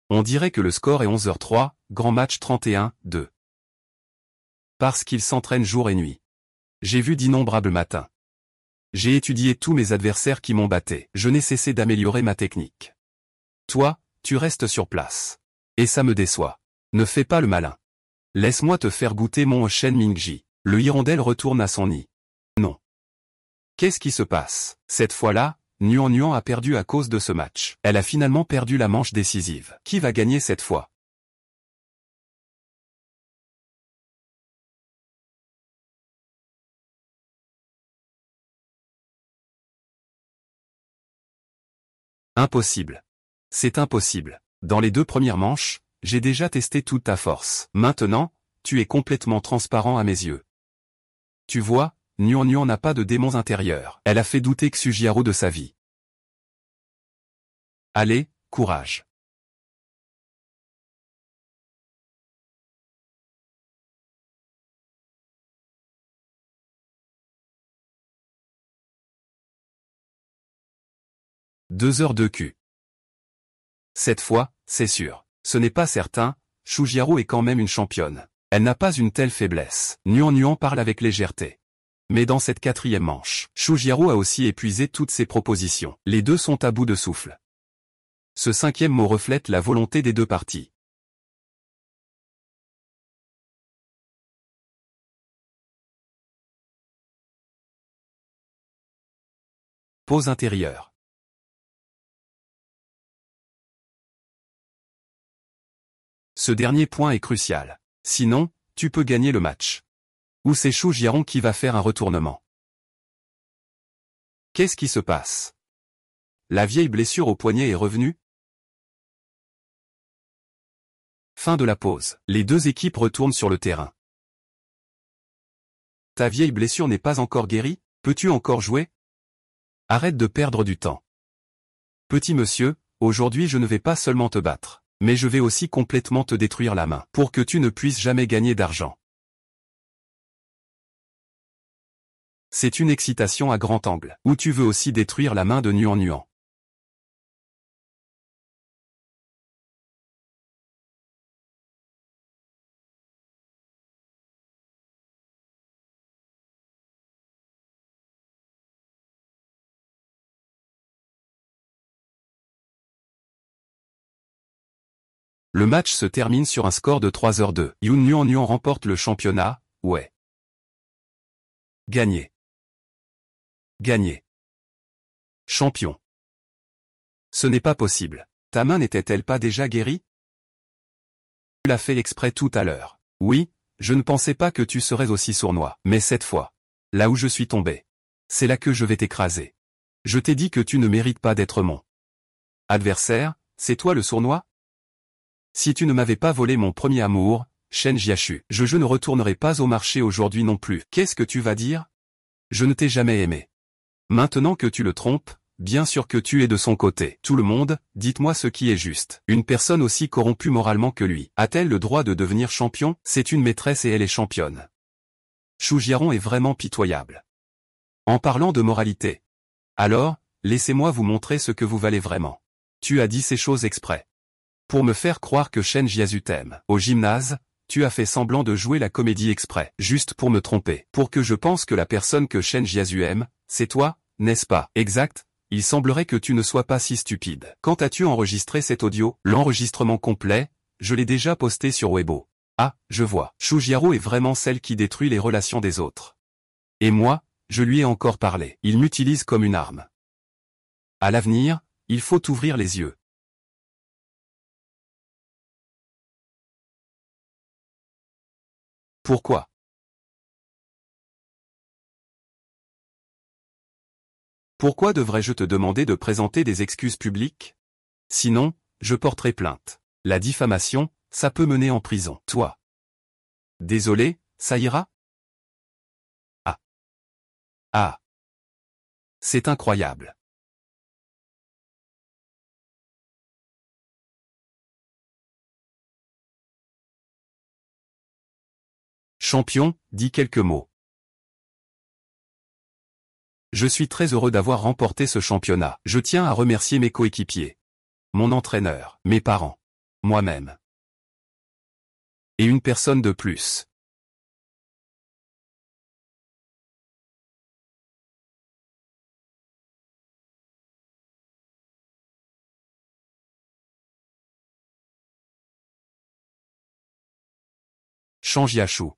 On dirait que le score est 11h03, grand match 31-2. Parce qu'il s'entraîne jour et nuit. J'ai vu d'innombrables matins. J'ai étudié tous mes adversaires qui m'ont batté. Je n'ai cessé d'améliorer ma technique. Toi, tu restes sur place. Et ça me déçoit. Ne fais pas le malin. Laisse-moi te faire goûter mon Shen Mingji. Le hirondelle retourne à son nid. Non. Qu'est-ce qui se passe? Cette fois-là, Nuan Nuan a perdu à cause de ce match. Elle a finalement perdu la manche décisive. Qui va gagner cette fois? Impossible. C'est impossible. Dans les 2 premières manches, j'ai déjà testé toute ta force. Maintenant, tu es complètement transparent à mes yeux. Tu vois, Nuan Nuan n'a pas de démons intérieurs. Elle a fait douter Xu Jiaro de sa vie. Allez, courage. Deux heures de cul. Cette fois, c'est sûr. Ce n'est pas certain, Shu Jiaro est quand même une championne. Elle n'a pas une telle faiblesse. Nuan Nuan parle avec légèreté. Mais dans cette 4e manche, Shu Jiaro a aussi épuisé toutes ses propositions. Les deux sont à bout de souffle. Ce 5e mot reflète la volonté des 2 parties. Pause intérieure. Ce dernier point est crucial. Sinon, tu peux gagner le match. Ou c'est Shu Jiaron qui va faire un retournement. Qu'est-ce qui se passe? « « « « « « « « « « « « « « « « « « « « « « « « « « « « « « « « « « « « « « « « « « « « « « « « « « « « « « « « « « « « « « « « « « « « « « « « « « « « « « « « « « « « « « « « « « « « « « « « « « « « « « « « « « « « « « « « « « « « « « « « « « « « « « « « « « « « « « « « « « « « « « « « « « « « « « « « « « « « « « « « « « « « « « « « « « « « « « « « « « « Fin de la pause. Les deux équipes retournent sur le terrain. Ta vieille blessure n'est pas encore guérie? Peux-tu encore jouer? Arrête de perdre du temps. Petit monsieur, aujourd'hui je ne vais pas seulement te battre, mais je vais aussi complètement te détruire la main, pour que tu ne puisses jamais gagner d'argent. C'est une excitation à grand angle, où tu veux aussi détruire la main de Nuan Nuan. Le match se termine sur un score de 3-2. Yun Nuan Nuan remporte le championnat, ouais. Gagné. Gagné. Champion. Ce n'est pas possible. Ta main n'était-elle pas déjà guérie? Tu l'as fait exprès tout à l'heure. Oui, je ne pensais pas que tu serais aussi sournois. Mais cette fois, là où je suis tombé, c'est là que je vais t'écraser. Je t'ai dit que tu ne mérites pas d'être mon adversaire, c'est toi le sournois? Si tu ne m'avais pas volé mon premier amour, Shen Jiashu, je ne retournerai pas au marché aujourd'hui non plus. Qu'est-ce que tu vas dire? Je ne t'ai jamais aimé. Maintenant que tu le trompes, bien sûr que tu es de son côté. Tout le monde, dites-moi ce qui est juste. Une personne aussi corrompue moralement que lui, a-t-elle le droit de devenir champion? C'est une maîtresse et elle est championne. Shu Jiaron est vraiment pitoyable. En parlant de moralité. Alors, laissez-moi vous montrer ce que vous valez vraiment. Tu as dit ces choses exprès. Pour me faire croire que Shen Jiazu t'aime. Au gymnase, tu as fait semblant de jouer la comédie exprès, juste pour me tromper. Pour que je pense que la personne que Shen Jiazu aime, c'est toi, n'est-ce pas? Exact. Il semblerait que tu ne sois pas si stupide. Quand as-tu enregistré cet audio? L'enregistrement complet, je l'ai déjà posté sur Weibo. Ah, je vois. Shu Jiaro est vraiment celle qui détruit les relations des autres. Et moi, je lui ai encore parlé. Il m'utilise comme une arme. À l'avenir, il faut ouvrir les yeux. Pourquoi? Pourquoi devrais-je te demander de présenter des excuses publiques? Sinon, je porterai plainte. La diffamation, ça peut mener en prison. Toi. Désolé, ça ira? Ah. Ah. C'est incroyable. Champion, dis quelques mots. Je suis très heureux d'avoir remporté ce championnat. Je tiens à remercier mes coéquipiers, mon entraîneur, mes parents, moi-même. Et une personne de plus. Change Yashu.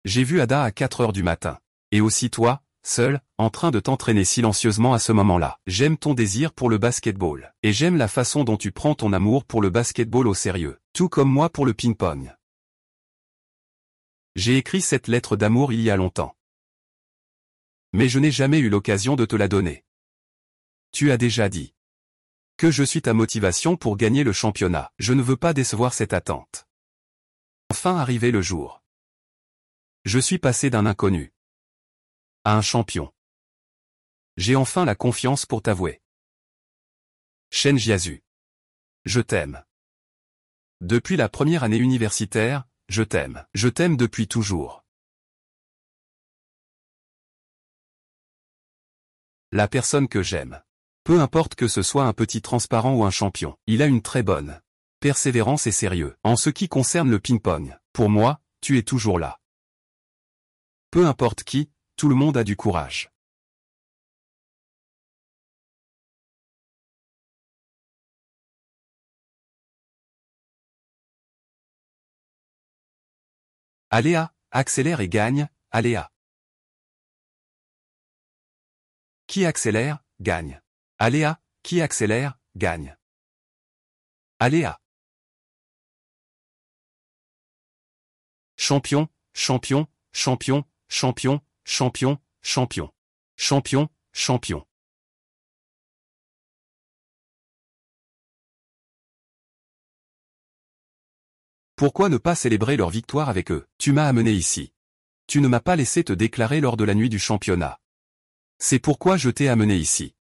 J'ai vu Ada à 4 heures du matin. Et aussi toi, seul, en train de t'entraîner silencieusement à ce moment-là. J'aime ton désir pour le basketball. Et j'aime la façon dont tu prends ton amour pour le basketball au sérieux. Tout comme moi pour le ping-pong. J'ai écrit cette lettre d'amour il y a longtemps. Mais je n'ai jamais eu l'occasion de te la donner. Tu as déjà dit que je suis ta motivation pour gagner le championnat. Je ne veux pas décevoir cette attente. Enfin arrivé le jour. Je suis passé d'un inconnu à un champion. J'ai enfin la confiance pour t'avouer. Shen Jiazu. Je t'aime. Depuis la première année universitaire, je t'aime. Je t'aime depuis toujours. La personne que j'aime. Peu importe que ce soit un petit transparent ou un champion, il a une très bonne persévérance et sérieux. En ce qui concerne le ping-pong, pour moi, tu es toujours là. Peu importe qui, tout le monde a du courage. Aléa, accélère et gagne, Aléa. Qui accélère, gagne. Aléa, qui accélère, gagne. Aléa. Champion, champion, champion, champion, champion, champion. Champion, champion. Pourquoi ne pas célébrer leur victoire avec eux? Tu m'as amené ici. Tu ne m'as pas laissé te déclarer lors de la nuit du championnat. C'est pourquoi je t'ai amené ici.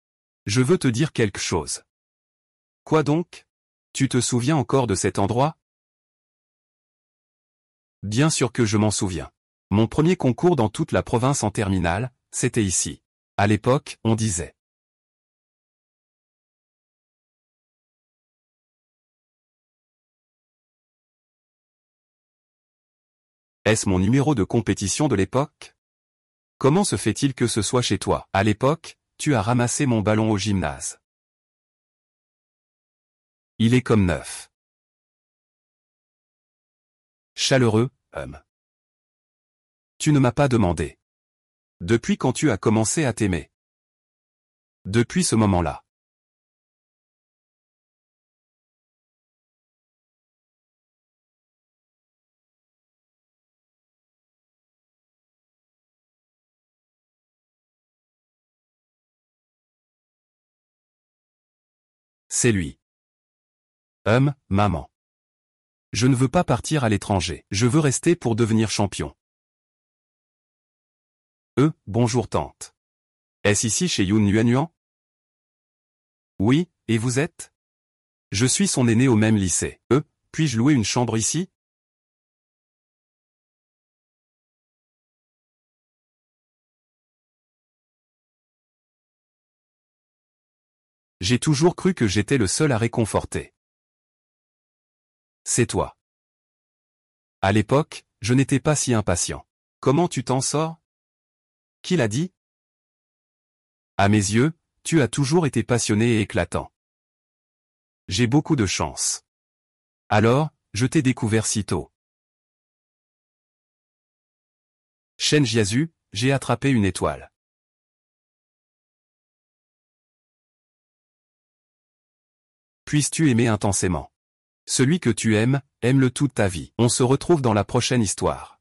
Je veux te dire quelque chose. Quoi donc? Tu te souviens encore de cet endroit? Bien sûr que je m'en souviens. Mon premier concours dans toute la province en terminale, c'était ici. À l'époque, on disait. Est-ce mon numéro de compétition de l'époque? Comment se fait-il que ce soit chez toi? À l'époque, tu as ramassé mon ballon au gymnase. Il est comme neuf. Chaleureux, homme. Tu ne m'as pas demandé. Depuis quand tu as commencé à t'aimer? Depuis ce moment-là. C'est lui. Maman. Je ne veux pas partir à l'étranger. Je veux rester pour devenir champion. Bonjour tante. Est-ce ici chez Yun Yuanyuan? Oui, et vous êtes? Je suis son aîné au même lycée. Puis-je louer une chambre ici? J'ai toujours cru que j'étais le seul à réconforter. C'est toi. À l'époque, je n'étais pas si impatient. Comment tu t'en sors? Qui l'a dit? À mes yeux, tu as toujours été passionné et éclatant. J'ai beaucoup de chance. Alors, je t'ai découvert si tôt. Shen Jiazu, j'ai attrapé une étoile. Puisses-tu aimer intensément. Celui que tu aimes, aime-le toute ta vie. On se retrouve dans la prochaine histoire.